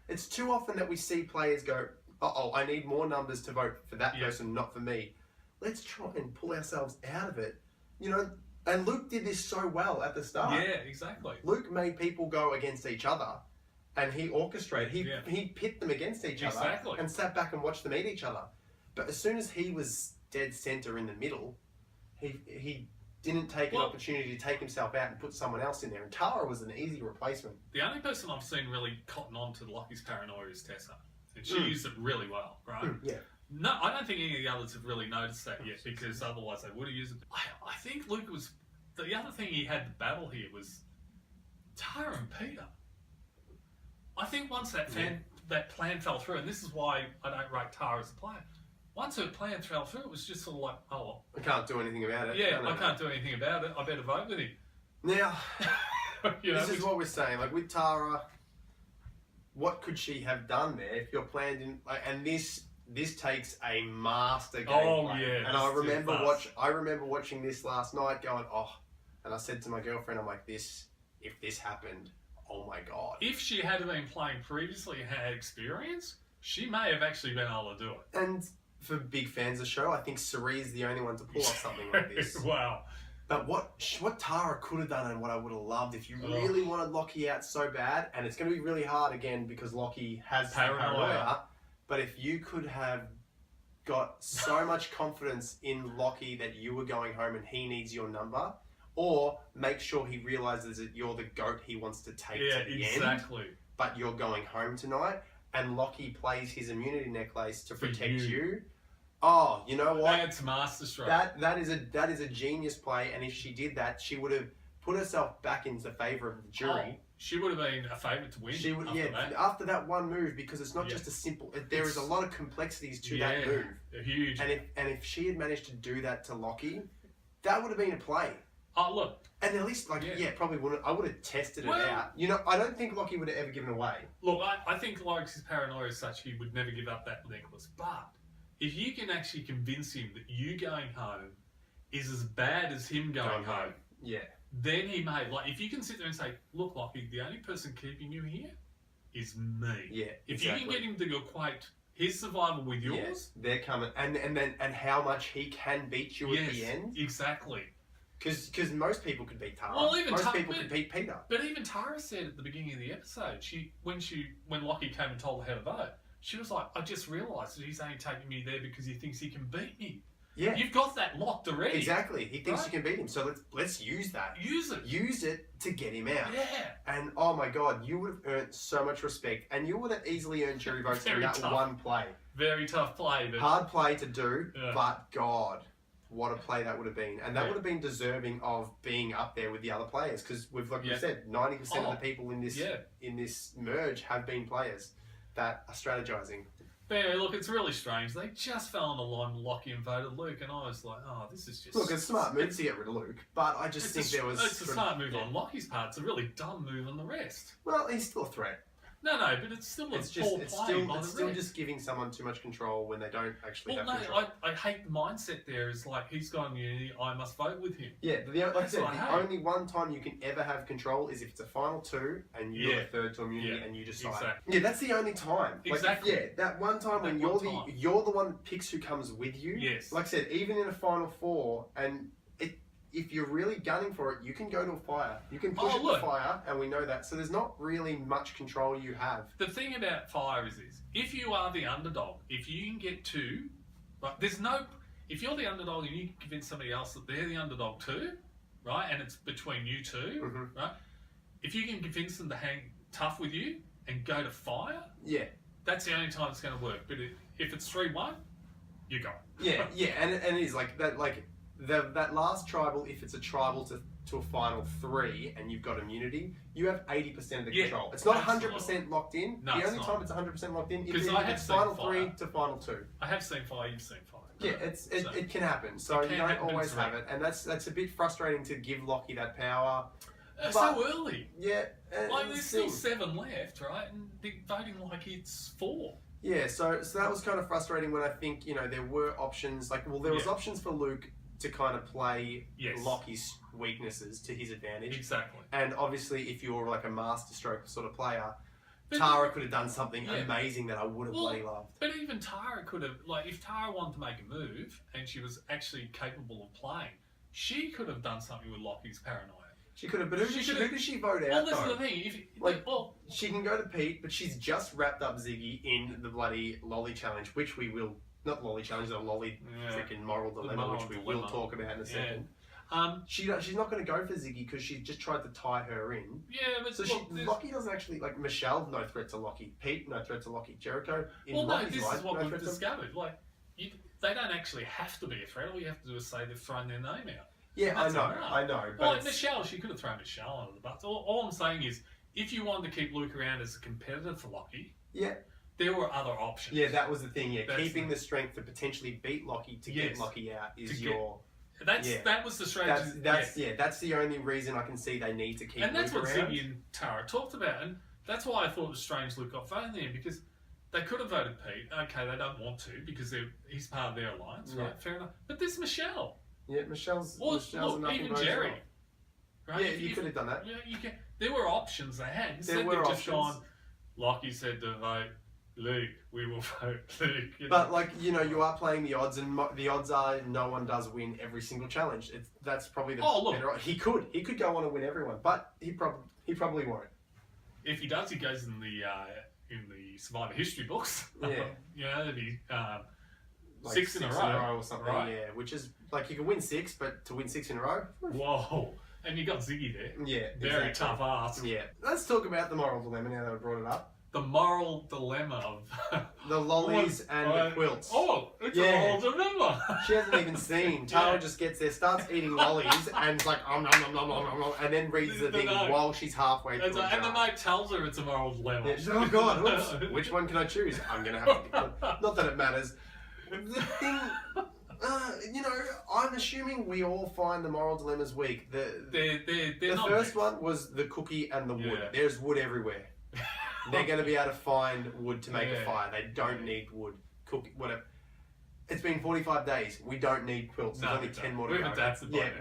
S2: it's too often that we see players go, I need more numbers to vote for that person, not for me. Let's try and pull ourselves out of it. And Luke did this so well at the start.
S1: Yeah, exactly.
S2: Luke made people go against each other and he orchestrated, he pit them against each other and sat back and watched them eat each other. But as soon as he was dead center in the middle, he didn't take an opportunity to take himself out and put someone else in there. And Tarra was an easy replacement.
S1: The only person I've seen really cotton on to Locky's paranoia is Tessa. And she used it really well, right?
S2: Yeah.
S1: No, I don't think any of the others have really noticed that yet, because otherwise they would have used it. I think Luke was... The other thing he had to battle here was Tarra and Peter. I think once that plan fell through, and this is why I don't rate Tarra as a player. Once her plan fell through, it was just sort of like,
S2: I can't do anything about it.
S1: Yeah, I can't do anything about it. I better vote with him.
S2: Now, this is what we're saying. Like with Tarra, what could she have done there if your plan didn't? And this takes a master gameplay. And I remember watching this last night, going, and I said to my girlfriend, I'm like, if this happened, oh my god.
S1: If she had been playing previously and had experience, she may have actually been able to do it.
S2: And for big fans of the show, I think Sari is the only one to pull off something like this.
S1: Wow.
S2: But what Tarra could have done, and what I would have loved, if you really wanted Locki out so bad, and it's going to be really hard again because Locki has paranoia, but if you could have got so much confidence in Locki that you were going home and he needs your number, or make sure he realizes that you're the goat he wants to take to the end, but you're going home tonight, and Locki plays his immunity necklace to protect you. Oh, you know what?
S1: That's masterstroke.
S2: That is a genius play, and if she did that, she would have put herself back into favour of the jury.
S1: She would have been a favourite to win.
S2: She would, after that one move, because it's not just a simple. There is a lot of complexities to that move.
S1: Huge.
S2: And if she had managed to do that to Locki, that would have been a play.
S1: Oh, look.
S2: And at least, probably wouldn't. I would have tested it out. I don't think Locki would have ever given away.
S1: Look, I think Locki's paranoia is such he would never give up that necklace. But if you can actually convince him that you going home is as bad as him going home, then he may. If you can sit there and say, look, Locki, the only person keeping you here is me.
S2: Yeah,
S1: if you can get him to equate his survival with yours,
S2: they're coming, and how much he can beat you at the end.
S1: Exactly.
S2: Because most people could beat Tarra.
S1: Well, even
S2: most people could beat Peter.
S1: But even Tarra said at the beginning of the episode, when Locki came and told her how to vote, she was like, I just realised that he's only taking me there because he thinks he can beat me.
S2: Yeah.
S1: You've got that locked already.
S2: Exactly. He thinks you can beat him. So let's use that.
S1: Use it.
S2: Use it to get him out.
S1: Yeah.
S2: And oh my God, you would have earned so much respect, and you would have easily earned jury votes in that one play.
S1: Very tough play, but
S2: hard play to do. Yeah. But God, what a play that would have been, and that would have been deserving of being up there with the other players, because we've, like you said, 90% of the people in this merge have been players that are strategizing.
S1: But yeah, look, it's really strange. They just fell on the line with Locki and voted Luke, and I was like, oh, this is just...
S2: Look, it's a smart move to get rid of Luke, but I just think there was...
S1: It's a smart move on Locki's part. It's a really dumb move on the rest.
S2: Well, he's still a threat.
S1: No, but it's still a poor play by the rest.
S2: Still just giving someone too much control when they don't actually have control.
S1: I hate the mindset there. Is like, he's got immunity, I must vote with him.
S2: Yeah, like I said, the only one time you can ever have control is if it's a final two and you're the third to immunity and you decide. Exactly. Yeah, that's the only time.
S1: Exactly.
S2: Like, that one time when you're the one that picks who comes with you.
S1: Yes.
S2: Like I said, even in a final four, and if you're really gunning for it, you can go to a fire. You can push it to fire, and we know that. So there's not really much control you have.
S1: The thing about fire is this. If you are the underdog, if you can get two, right, if you're the underdog and you can convince somebody else that they're the underdog too, right, and it's between you two, right, if you can convince them to hang tough with you and go to fire, that's the only time it's going to work. But if it's 3-1, you go.
S2: Yeah, and it is like that, that last tribal, if it's a tribal to a final 3 and you've got immunity, you have 80% of the control. It's not 100% locked in.
S1: No,
S2: the only time it's 100% locked in is
S1: if
S2: it's final 3 to final 2.
S1: I have seen fire, you've seen fire.
S2: Yeah, it can happen. So you don't always have it, and that's a bit frustrating to give Locki that power.
S1: So early.
S2: Yeah.
S1: Like there's still 7 left, right? And they're voting like it's 4.
S2: Yeah, so that was kind of frustrating when I think, there were options, there was options for Luke to kind of play Locki's weaknesses to his advantage.
S1: Exactly.
S2: And obviously, if you're like a masterstroke sort of player, Tarra could have done something amazing that I would have bloody loved.
S1: But even Tarra could have, if Tarra wanted to make a move and she was actually capable of playing, she could have done something with Locki's paranoia.
S2: She could have, but who did she vote out?
S1: Well, this is the thing.
S2: She can go to Pete, but she's just wrapped up Ziggy in the bloody lolly challenge, which we will. Not lolly challenge, the lolly freaking moral dilemma, which we will talk about in a second. She's not going to go for Ziggy because she just tried to tie her in.
S1: Yeah, but
S2: so Locki doesn't actually Michelle. No threat to Locki. Pete, no threat to Locki. Jericho.
S1: This is what we've discovered. They don't actually have to be a threat. All you have to do is say they've thrown their name out.
S2: Yeah, I know.
S1: But Michelle, she could have thrown Michelle under the bus. All I'm saying is, if you wanted to keep Luke around as a competitor for Locki, there were other options.
S2: Yeah, that was the thing. Yeah, keeping the strength to potentially beat Locki to get Locki out is
S1: that was the strategy.
S2: That's the only reason I can see they need to keep.
S1: And that's
S2: Luke
S1: what
S2: around.
S1: Ziggy and Tarra talked about, and that's why I thought it was strange Luke got voted there, because they could have voted Pete. Okay, they don't want to because he's part of their alliance, right? Fair enough. But there's Michelle.
S2: Yeah, Michelle's
S1: even Jerry. Right?
S2: Yeah, you could have done that.
S1: Yeah, you can. There were options they had.
S2: There were options.
S1: Just gone, Locki said to vote Luke, we will vote Luke.
S2: But you are playing the odds, and the odds are no one does win every single challenge. That's probably the better. He could go on and win everyone, but he probably won't.
S1: If he does, he goes in the Survivor history books.
S2: Yeah,
S1: it'd be 6 in a row
S2: or something.
S1: Right?
S2: Yeah, which is you can win 6, but to win 6 in a row.
S1: Whoa. And you got Ziggy there.
S2: Yeah,
S1: very tough ass.
S2: Yeah. Let's talk about the moral dilemma now that I brought it up.
S1: The moral dilemma of
S2: the lollies and the quilts.
S1: Oh, it's a moral dilemma.
S2: She hasn't even seen. Tarra just gets there, starts eating lollies, and like nom nom nom nom nom nom, and then reads the thing while she's halfway through.
S1: And the mate tells her it's a moral dilemma.
S2: Yeah, oh God, oops. Which one can I choose? I'm gonna have to. Not that it matters. The thing. I'm assuming we all find the moral dilemmas weak. The first one was the cookie and the wood. Yeah. There's wood everywhere. They're going to be able to find wood to make a fire. They don't need wood. Cookie, whatever. It's been 45 days. We don't need quilts. There's only 10 more to go.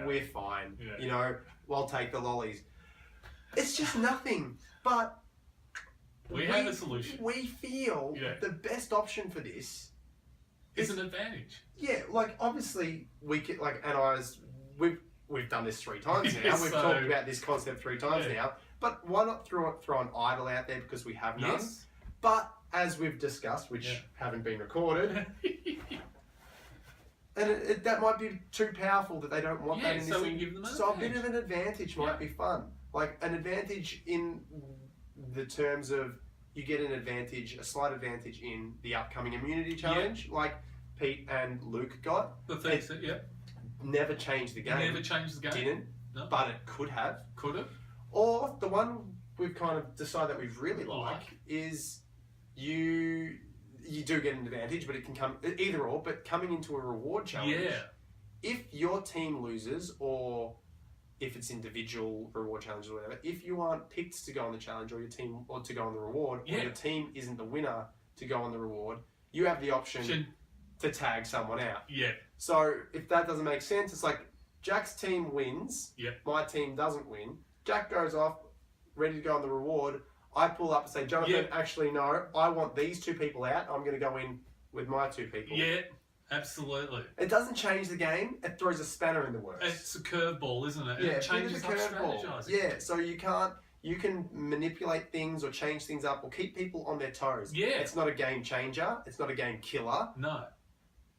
S2: We're fine. Yeah. I'll take the lollies. It's just nothing. But
S1: we have a solution.
S2: We feel the best option for this
S1: is an advantage.
S2: Yeah, obviously we could analyze. we've done this 3 times now.
S1: Yes,
S2: We've
S1: so-
S2: talked about this concept 3 times now. But why not throw an idol out there because we have none?
S1: Yes.
S2: But as we've discussed, which haven't been recorded, and that might be too powerful that they don't want that in this.
S1: So we give them an
S2: So a
S1: advantage.
S2: bit of an advantage might be fun. Like an advantage in the terms of you get an advantage, a slight advantage in the upcoming immunity challenge, like Pete and Luke got.
S1: The thing said,
S2: Never changed the game.
S1: Never changed the game.
S2: Didn't.
S1: No.
S2: But it could have.
S1: Could have.
S2: Or the one we've kind of decided that we really like is you do get an advantage, but it can come either or. But coming into a reward challenge, if your team loses or if it's individual reward challenges or whatever, if you aren't picked to go on the challenge or your team or to go on the reward, or your team isn't the winner to go on the reward, you have the option to tag someone out.
S1: Yeah.
S2: So if that doesn't make sense, it's like Jack's team wins, my team doesn't win. Jack goes off, ready to go on the reward. I pull up and say, Jonathan, actually no, I want these 2 people out. I'm going to go in with my 2 people.
S1: Yeah, absolutely.
S2: It doesn't change the game. It throws a spanner in the works.
S1: It's a curveball, isn't it?
S2: Yeah,
S1: It changes up
S2: curveball.
S1: strategizing.
S2: Yeah, so you can manipulate things or change things up or keep people on their toes.
S1: Yeah.
S2: It's not a game changer. It's not a game killer.
S1: No.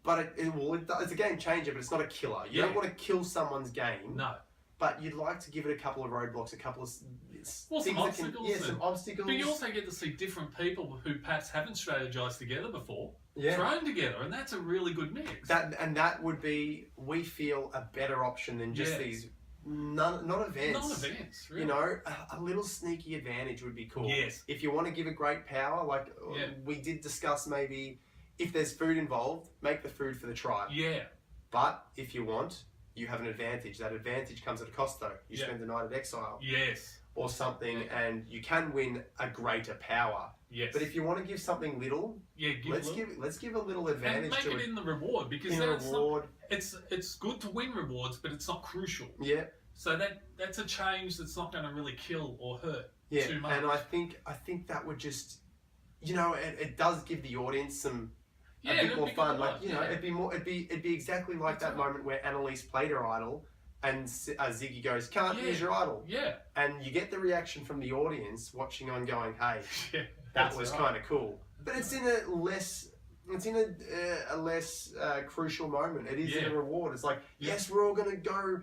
S2: But it's a game changer, but it's not a killer. You don't want to kill someone's game.
S1: No.
S2: But you'd like to give it a couple of roadblocks, a couple of
S1: Well, some
S2: things
S1: obstacles.
S2: some obstacles.
S1: But you also get to see different people who perhaps haven't strategized together before,
S2: Yeah.
S1: thrown together, and that's a really good mix.
S2: That would be, we feel, a better option than just these not events.
S1: Non-events, really.
S2: You know, a little sneaky advantage would be cool.
S1: Yes.
S2: If you want to give a great power, like we did discuss, maybe if there's food involved, make the food for the tribe.
S1: Yeah.
S2: But if you want, you have an advantage. That advantage comes at a cost, though. You spend the night of exile.
S1: Yes.
S2: Or something, and you can win a greater power.
S1: Yes.
S2: But if you want to give something little, let's give a little advantage
S1: and make
S2: to
S1: it in the reward, because it's good to win rewards, but it's not crucial.
S2: Yeah.
S1: So that's a change that's not going to really kill or hurt too much.
S2: And I think that would just, you know, it does give the audience some a bit more fun. Like, you know, it'd be exactly like that moment where Annalise played her idol, and Ziggy goes, "Can't use your idol."
S1: Yeah.
S2: And you get the reaction from the audience watching on, going, "Hey, that was kind of cool." But it's in a less. It's in a less crucial moment. It is in a reward. It's like, yes, we're all gonna go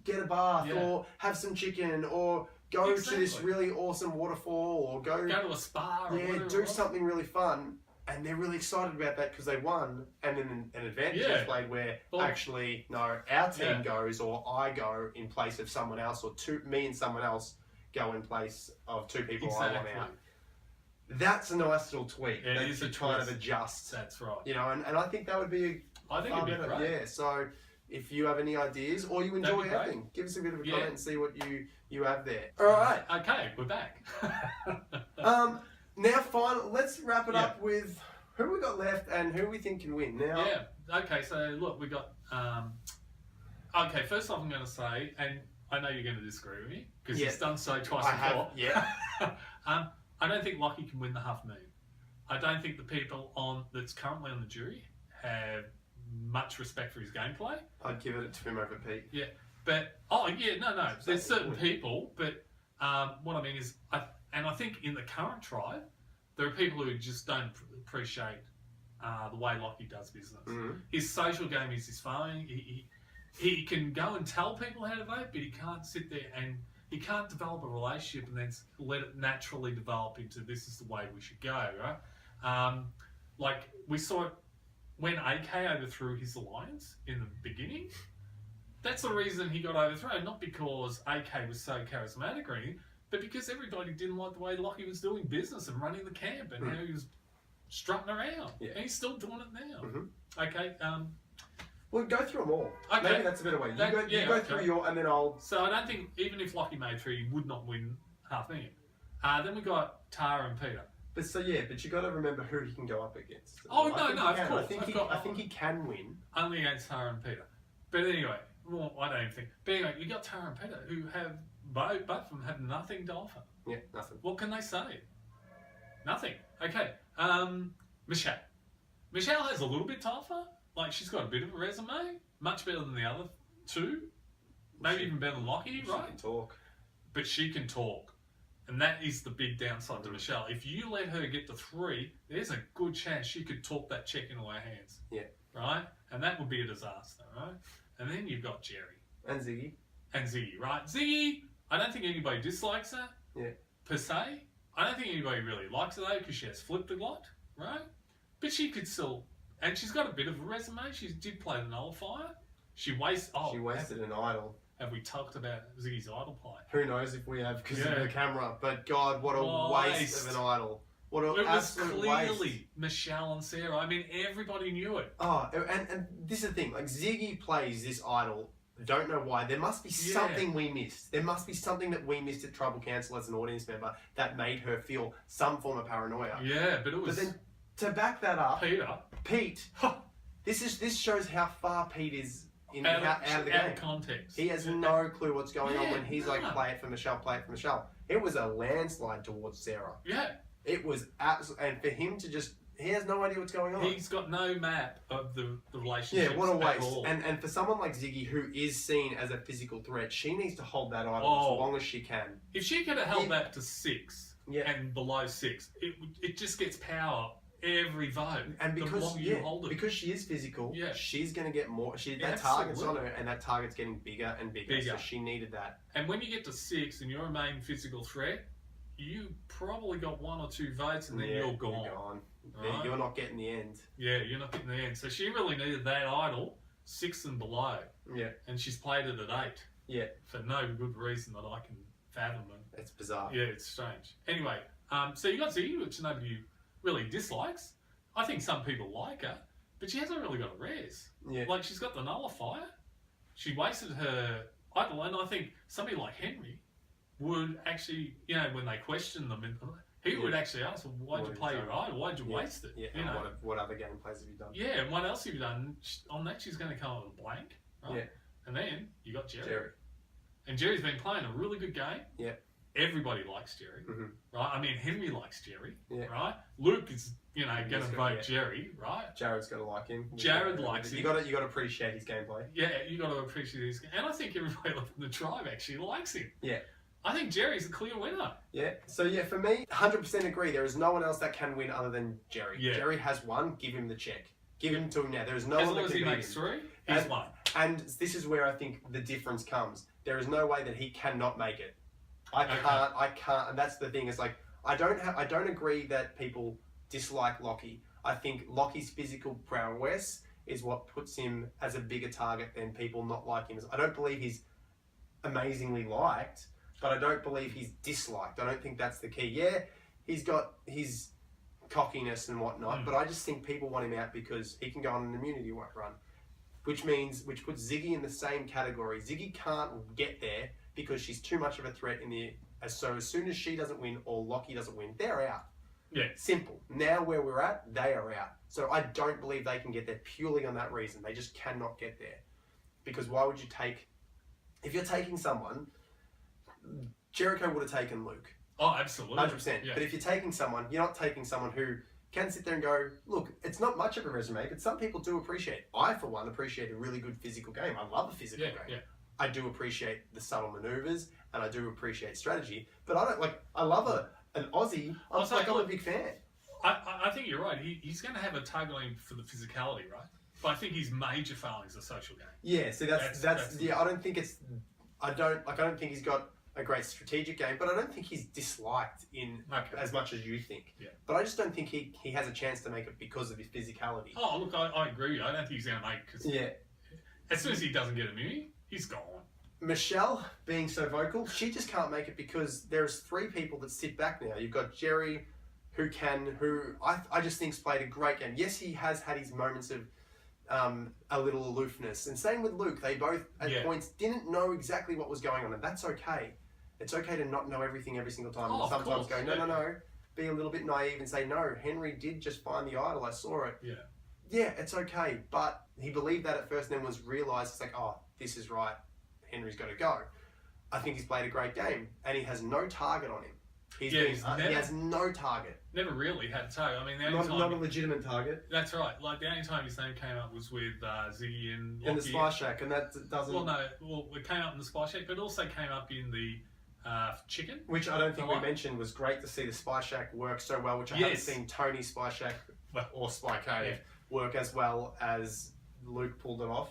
S2: get a bath or have some chicken or go to this really awesome waterfall or go
S1: to a spa or
S2: do something really fun, and they're really excited about that because they won. And then an advantage is played where actually no, our team goes or I go in place of someone else, or me and someone else go in place of 2 people I want out. That's a nice little tweak.
S1: It is a
S2: kind of adjust.
S1: That's right.
S2: You know, and I think that would be
S1: I think it'd be great.
S2: Yeah, so if you have any ideas or you enjoy anything, give us a bit of a comment and see what you have there. All right.
S1: Okay, we're back.
S2: Now, let's wrap it up with who we got left and who we think can win. Now,
S1: Okay, so look, we got. Okay, first off, I'm going to say, and I know you're going to disagree with me because he's done so twice before. I don't think Locki can win the half million. I don't think the people that's currently on the jury have much respect for his gameplay.
S2: I'd give it to him over Pete.
S1: Yeah, but there's certain people, but what I mean is, I think in the current tribe, there are people who just don't appreciate the way Locki does business.
S2: Mm-hmm.
S1: His social game is his phone. He can go and tell people how to vote, but he can't sit there and he can't develop a relationship and then let it naturally develop into this is the way we should go, right? Like we saw it when AK overthrew his alliance in the beginning. That's the reason he got overthrown, not because AK was so charismatic or anything, but because everybody didn't like the way Locki was doing business and running the camp and how he was strutting around. Yeah. And he's still doing it now. Mm-hmm. Okay.
S2: Well, go through them all. Okay. Maybe that's a better way. You go through your, and then I'll...
S1: So I don't think, even if Locki made 3, he would not win half million. Then we got Tarra and Peter.
S2: But you got to remember who he can go up against.
S1: Oh, of course.
S2: I think he can win.
S1: Only against Tarra and Peter. But anyway, well, I don't even think. But anyway, you got Tarra and Peter who have, both of them have nothing to offer.
S2: Yeah, nothing.
S1: What can they say? Nothing. Okay. Michelle. Michelle has a little bit to offer. Like, she's got a bit of a resume. Much better than the other 2. maybe even better than Locki, right?
S2: She can talk.
S1: But she can talk. And that is the big downside to Michelle. If you let her get to 3, there's a good chance she could talk that check into our hands.
S2: Yeah.
S1: Right? And that would be a disaster, right? And then you've got Jerry.
S2: And Ziggy.
S1: And Ziggy, right? Ziggy, I don't think anybody dislikes her.
S2: Yeah.
S1: Per se. I don't think anybody really likes her though, because she has flipped a lot, right? But she could still... And she's got a bit of a resume. She did play the nullifier. She wasted
S2: an idol.
S1: Have we talked about Ziggy's idol play?
S2: Who knows if we have because of the camera. But God, what a waste of an idol. What an absolute waste. It was clearly
S1: Michelle and Sarah. I mean, everybody knew it.
S2: Oh, and this is the thing. Like, Ziggy plays this idol. Don't know why. There must be something we missed. There must be something that we missed at Trouble Cancel as an audience member that made her feel some form of paranoia.
S1: Yeah, but it was...
S2: But then, to back that up... Pete.
S1: Huh.
S2: This shows how far Pete is... out of the game.
S1: Out of context.
S2: He has no clue what's going on when he's like, play it for Michelle, play it for Michelle. It was a landslide towards Sarah.
S1: Yeah.
S2: It was absolutely... And for him to just... He has no idea what's going on.
S1: He's got no map of the relationship.
S2: Yeah, what a waste. And for someone like Ziggy, who is seen as a physical threat, she needs to hold that idol as long as she can.
S1: If she could have held that to 6 and below 6, it just gets power every vote.
S2: And because
S1: the longer you hold it.
S2: Because she is physical, she's going to get more. That target's on her, and that target's getting bigger and bigger. So she needed that.
S1: And when you get to 6 and you're a main physical threat, you probably got 1 or 2 votes, and then you're gone.
S2: You're gone. Right? You're not getting the end.
S1: Yeah, you're not getting the end. So she really needed that idol 6 and below.
S2: Yeah.
S1: And she's played it at 8.
S2: Yeah.
S1: For no good reason that I can fathom.
S2: It's bizarre.
S1: Yeah, it's strange. Anyway, so you got Ziggy, which nobody really dislikes. I think some people like her, but she hasn't really got a res.
S2: Yeah.
S1: Like, she's got the nullifier. She wasted her idol, and I think somebody like Henry would actually, when they question them, he would actually ask, well, why'd you play your idol? Why'd you waste it?
S2: Yeah, what other gameplays have you done?
S1: Yeah, and what else have you done? On that, she's going to come with a blank, right?
S2: Yeah.
S1: And then you got Jerry. And Jerry's been playing a really good game.
S2: Yeah.
S1: Everybody likes Jerry, right? I mean, Henry likes Jerry, right? Luke is, going to vote Jerry, right?
S2: Jared's got to like him.
S1: Jared likes him.
S2: You got to appreciate his gameplay.
S1: Yeah, you got to appreciate his game. And I think everybody left in the tribe actually likes him.
S2: Yeah.
S1: I think Jerry's a clear winner.
S2: Yeah. So for me, 100% agree. There is no one else that can win other than Jerry. Yeah. Jerry has won. Give him the check. Give him to him now. There is no one that can beat him. As long as he makes 3, he's won. And this is where I think the difference comes. There is no way that he cannot make it. I can't. And that's the thing. It's like I don't agree that people dislike Locki. I think Locki's physical prowess is what puts him as a bigger target than people not like him. I don't believe he's amazingly liked. But I don't believe he's disliked. I don't think that's the key. Yeah, he's got his cockiness and whatnot, but I just think people want him out because he can go on an immunity run, which puts Ziggy in the same category. Ziggy can't get there because she's too much of a threat so as soon as she doesn't win or Locki doesn't win, they're out.
S1: Yeah.
S2: Simple. Now where we're at, they are out. So I don't believe they can get there purely on that reason. They just cannot get there. Because why would you if you're taking someone... Jericho would have taken Luke.
S1: Oh, absolutely.
S2: 100%. Yeah. But if you're taking someone, you're not taking someone who can sit there and go, look, it's not much of a resume, but some people do appreciate. I, for one, appreciate a really good physical game. I love a physical game. Yeah. I do appreciate the subtle maneuvers, and I do appreciate strategy. But I don't I love an Aussie. I'm a big fan.
S3: I think you're right. He's going to have a target on him for the physicality, right? But I think his major failing is a social game.
S2: Yeah. So that's I don't think it's. I don't think he's got a great strategic game, but I don't think he's disliked as much as you think.
S3: Yeah.
S2: But I just don't think he has a chance to make it because of his physicality.
S3: Oh, look, I agree with you. I don't think he's going to make it because as soon as he doesn't get immunity, he's gone.
S2: Michelle, being so vocal, she just can't make it because there's 3 people that sit back now. You've got Jerry, who I just think's played a great game. Yes, he has had his moments of a little aloofness. And same with Luke. They both, at points, didn't know exactly what was going on. And that's okay. It's okay to not know everything every single time. And sometimes go, no. Be a little bit naive and say, no, Henry did just find the idol. I saw it.
S3: Yeah.
S2: Yeah, it's okay. But he believed that at first and then was realised, it's like, oh, this is right. Henry's got to go. I think he's played a great game. And he has no target on him. He
S1: never,
S2: has no target.
S1: never really had a target. I mean, the only time...
S2: Not a legitimate target.
S1: That's right. Like, the only time his name came up was with Ziggy and Locki.
S2: In the Spy Shack, and that doesn't...
S1: Well, it came up in the Spy Shack, but it also came up in the Chicken.
S2: Which I don't think we mentioned was great to see the Spy Shack work so well, which I haven't seen Tony's Spy Shack or Spy Cave work as well as Luke pulled it off.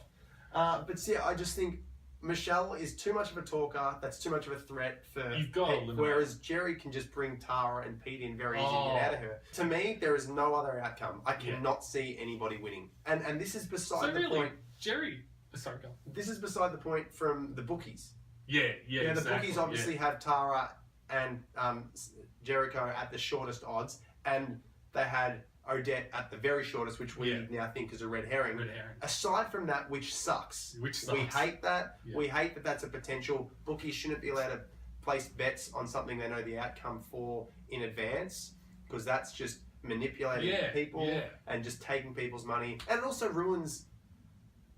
S2: But see, I just think Michelle is too much of a talker. That's too much of a threat for
S1: You've got to
S2: Pete,
S1: eliminate.
S2: whereas Jerry can just bring Tarra and Pete in very easy to get out of her. To me, there is no other outcome. I cannot see anybody winning. And this is beside the point.
S1: Jerry... Sorry, go on.
S2: This is beside the point from the bookies.
S1: Yeah,
S2: The bookies obviously have Tarra and Jericho at the shortest odds, and they had Odette at the very shortest, which we now think is a red herring. Aside from that, which sucks. We hate that. We hate that that's a potential. Bookies shouldn't be allowed to place bets on something they know the outcome for in advance, because that's just manipulating people and just taking people's money, and it also ruins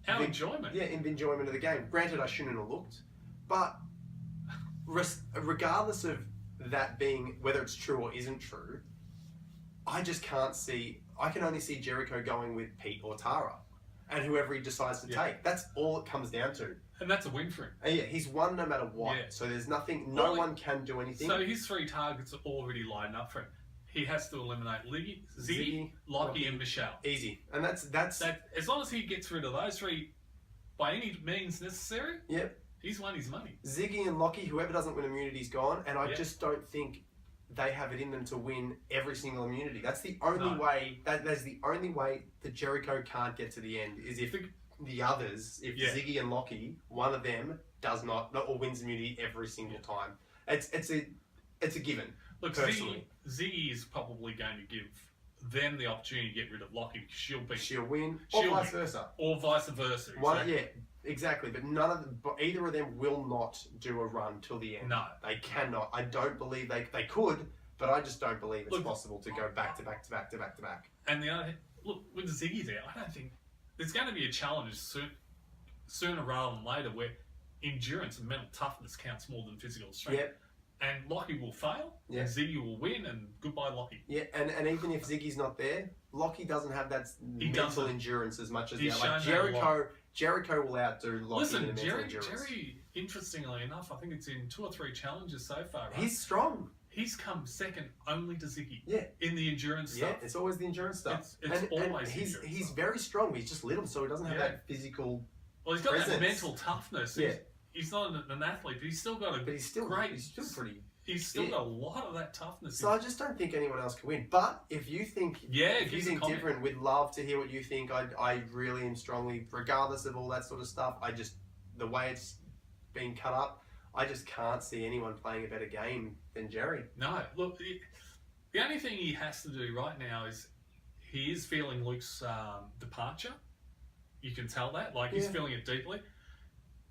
S1: our enjoyment.
S2: Yeah, in the enjoyment of the game. Granted, I shouldn't have looked, but regardless of that being whether it's true or isn't true, I just can't see. I can only see Jericho going with Pete or Tarra, and whoever he decides to take. That's all it comes down to.
S1: And that's a win for him.
S2: And he's won no matter what. Yeah. So there's nothing. No one can do anything.
S1: So his 3 targets are already lined up for him. He has to eliminate Ziggy, Locki, and Michelle.
S2: Easy, and that's
S1: as long as he gets rid of those 3 by any means necessary.
S2: Yep.
S1: He's won his money.
S2: Ziggy and Locki, whoever doesn't win immunity's gone, and I just don't think they have it in them to win every single immunity. That's the only way. That's the only way that Jericho can't get to the end is if the others, if Ziggy and Locki, one of them does not or wins immunity every single time. It's a given.
S1: Look, Ziggy is probably going to give them the opportunity to get rid of Locki because
S2: she'll win, or vice versa.
S1: Or vice versa.
S2: Exactly. But either of them will not do a run till the end.
S1: No,
S2: they cannot. I don't believe they could, but I just don't believe it's possible to go back to back to back to back to back.
S1: And the other, with Ziggy there, I don't think there's going to be a challenge sooner rather than later where endurance and mental toughness counts more than physical strength.
S2: Yep.
S1: And Locki will fail, and Ziggy will win, and goodbye Locki.
S2: Yeah, and even if Ziggy's not there, Locki doesn't have that mental endurance as much as the other. Like Jericho will outdo Locki in mental endurance.
S1: Jerry, interestingly enough, I think it's in 2 or 3 challenges so far, right?
S2: He's strong.
S1: He's come second only to Ziggy.
S2: Yeah.
S1: In the endurance stuff.
S2: Yeah, it's always the endurance stuff.
S1: It's always
S2: he's very strong. He's just little, so he doesn't have that physical.
S1: Well, he's got
S2: presence.
S1: that mental toughness.
S2: Yeah.
S1: He's not an athlete, but he's still got He's still
S2: pretty.
S1: He's still got a lot of that toughness.
S2: So I just don't think anyone else can win. But if you think, different, we'd love to hear what you think. I really am strongly, regardless of all that sort of stuff. The way it's been cut up, I just can't see anyone playing a better game than Jerry.
S1: No, look, the only thing he has to do right now is he is feeling Luke's departure. You can tell that, he's feeling it deeply.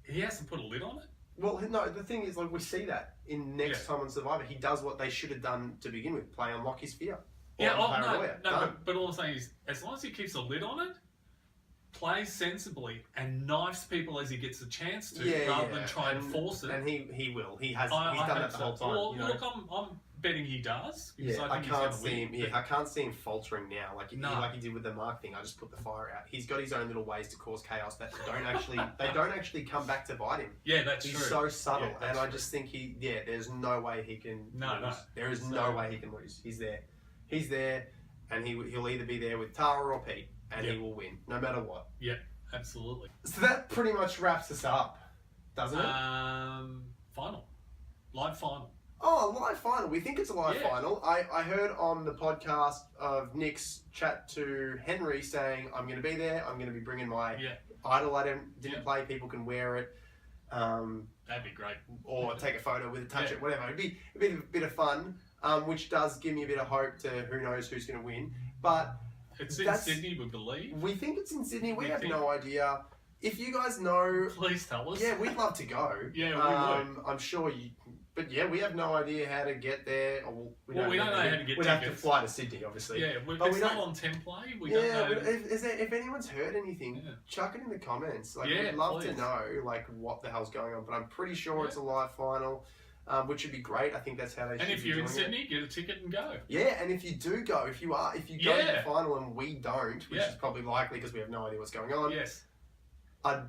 S1: He has to put a lid on it.
S2: Well, no, the thing is, we see that in next time on Survivor. He does what they should have done to begin with, play on Lockie's fear.
S1: But all I'm saying is, as long as he keeps a lid on it, plays sensibly, and knifes people as he gets the chance to, rather than try and force it.
S2: And he will. He's done that the whole time.
S1: Well, look, I'm betting he does.
S2: I can't see him. I can't see him faltering now, like he did with the Mark thing. I just put the fire out. He's got his own little ways to cause chaos that don't actually come back to bite him.
S1: Yeah, that's
S2: true.
S1: He's
S2: so subtle, and I just think there's no way he can.
S1: No.
S2: There is no way he can lose. He's there, and he'll either be there with Tarra or Pete, and he will win no matter what.
S1: Yeah, absolutely.
S2: So that pretty much wraps us up, doesn't it?
S1: Live final.
S2: Oh, live final. We think it's a live final. I heard on the podcast of Nick's chat to Henry saying, I'm going to be there. I'm going to be bringing my idol I didn't play. People can wear it.
S1: That'd be great.
S2: Or take a photo with it, touch it, whatever. It'd be a bit of fun, which does give me a bit of hope to who knows who's going to win. But
S1: it's in Sydney, we believe.
S2: We think it's in Sydney. We have no idea. If you guys know...
S1: Please tell us.
S2: Yeah, we'd love to go.
S1: Yeah, we would.
S2: I'm sure you... But we have no idea how to get there.
S1: We don't know how to get
S2: We'd have to fly to Sydney, obviously.
S1: Yeah, but it's not on Template. We don't know.
S2: But if anyone's heard anything, chuck it in the comments. We'd love to know what the hell's going on. But I'm pretty sure it's a live final. which would be great. I think that's how they should
S3: And if
S2: be
S3: you're in
S2: doing
S3: Sydney, get a ticket and go.
S2: Yeah, and if you do go, if you go to the final and we don't, which is probably likely because we have no idea what's going on.
S3: Yes.
S2: I'd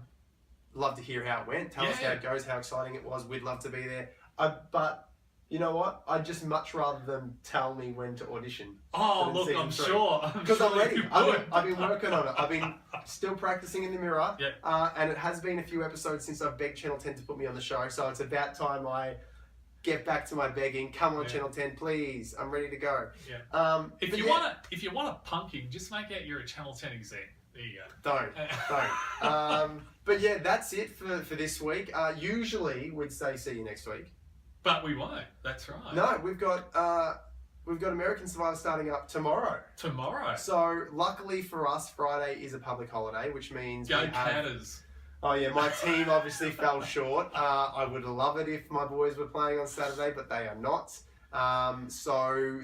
S2: love to hear how it went. Tell us how it goes, how exciting it was. We'd love to be there. But you know what? I'd just much rather them tell me when to audition.
S3: Oh, look, I'm sure.
S2: Because I'm ready. I've been working on it. I've been still practicing in the mirror.
S3: Yeah.
S2: And it has been a few episodes since I've begged Channel 10 to put me on the show. So it's about time I get back to my begging. Come on, Channel 10, please. I'm ready to go.
S3: Yeah. If you want a punking, just make out you're a Channel 10 exec. There you
S2: go. Don't. But yeah, that's it for this week. Usually we'd say see you next week.
S3: But we won't. That's right.
S2: No, we've got American Survivor starting up tomorrow.
S3: Tomorrow.
S2: So luckily for us, Friday is a public holiday, which means
S3: go Catters.
S2: Oh yeah, my team obviously fell short. I would love it if my boys were playing on Saturday, but they are not. So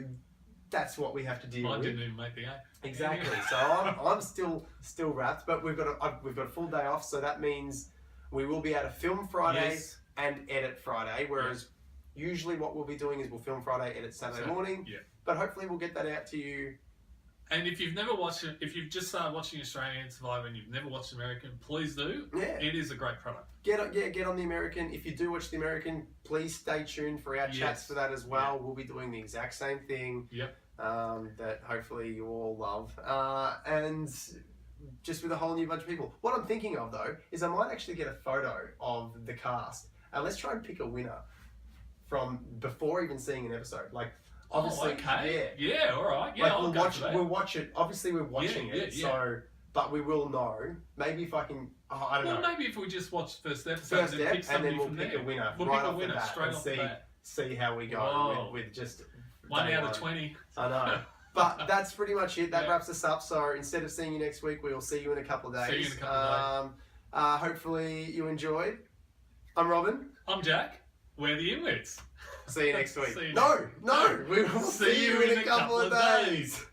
S2: that's what we have to deal with.
S3: Mine didn't even make the game.
S2: Exactly. So I'm still wrapped, but we've got a full day off, so that means we will be able to film Friday and edit Friday, whereas usually what we'll be doing is we'll film Friday, edit Saturday morning.
S3: Yeah.
S2: But hopefully we'll get that out to you.
S3: And if you've never watched it, if you've just started watching Australian Survivor and you've never watched American, please do.
S2: Yeah.
S3: It is a great product.
S2: Get on the American. If you do watch the American, please stay tuned for our chats for that as well. Yeah. We'll be doing the exact same thing.
S3: Yep.
S2: That hopefully you all love. And just with a whole new bunch of people. What I'm thinking of though is I might actually get a photo of the cast and let's try and pick a winner from before even seeing an episode. Like obviously,
S3: yeah, all right, yeah.
S2: Like we'll watch it. Obviously, we're watching it, so but we will know. Maybe if I can, I don't know.
S3: Well, maybe if we just watch the first episode
S2: and then we'll pick a winner.
S3: We'll pick a winner straight off the bat.
S2: See how we go with just
S3: 1 out of 20.
S2: I know. But that's pretty much it. That wraps us up. So instead of seeing you next week, we will see you in a couple of days.
S3: See you in a couple of days.
S2: Hopefully you enjoyed. I'm Robin.
S3: I'm Jack. We're the Inwits.
S2: See you next week.
S3: See you
S2: no, we will see you in a couple of days.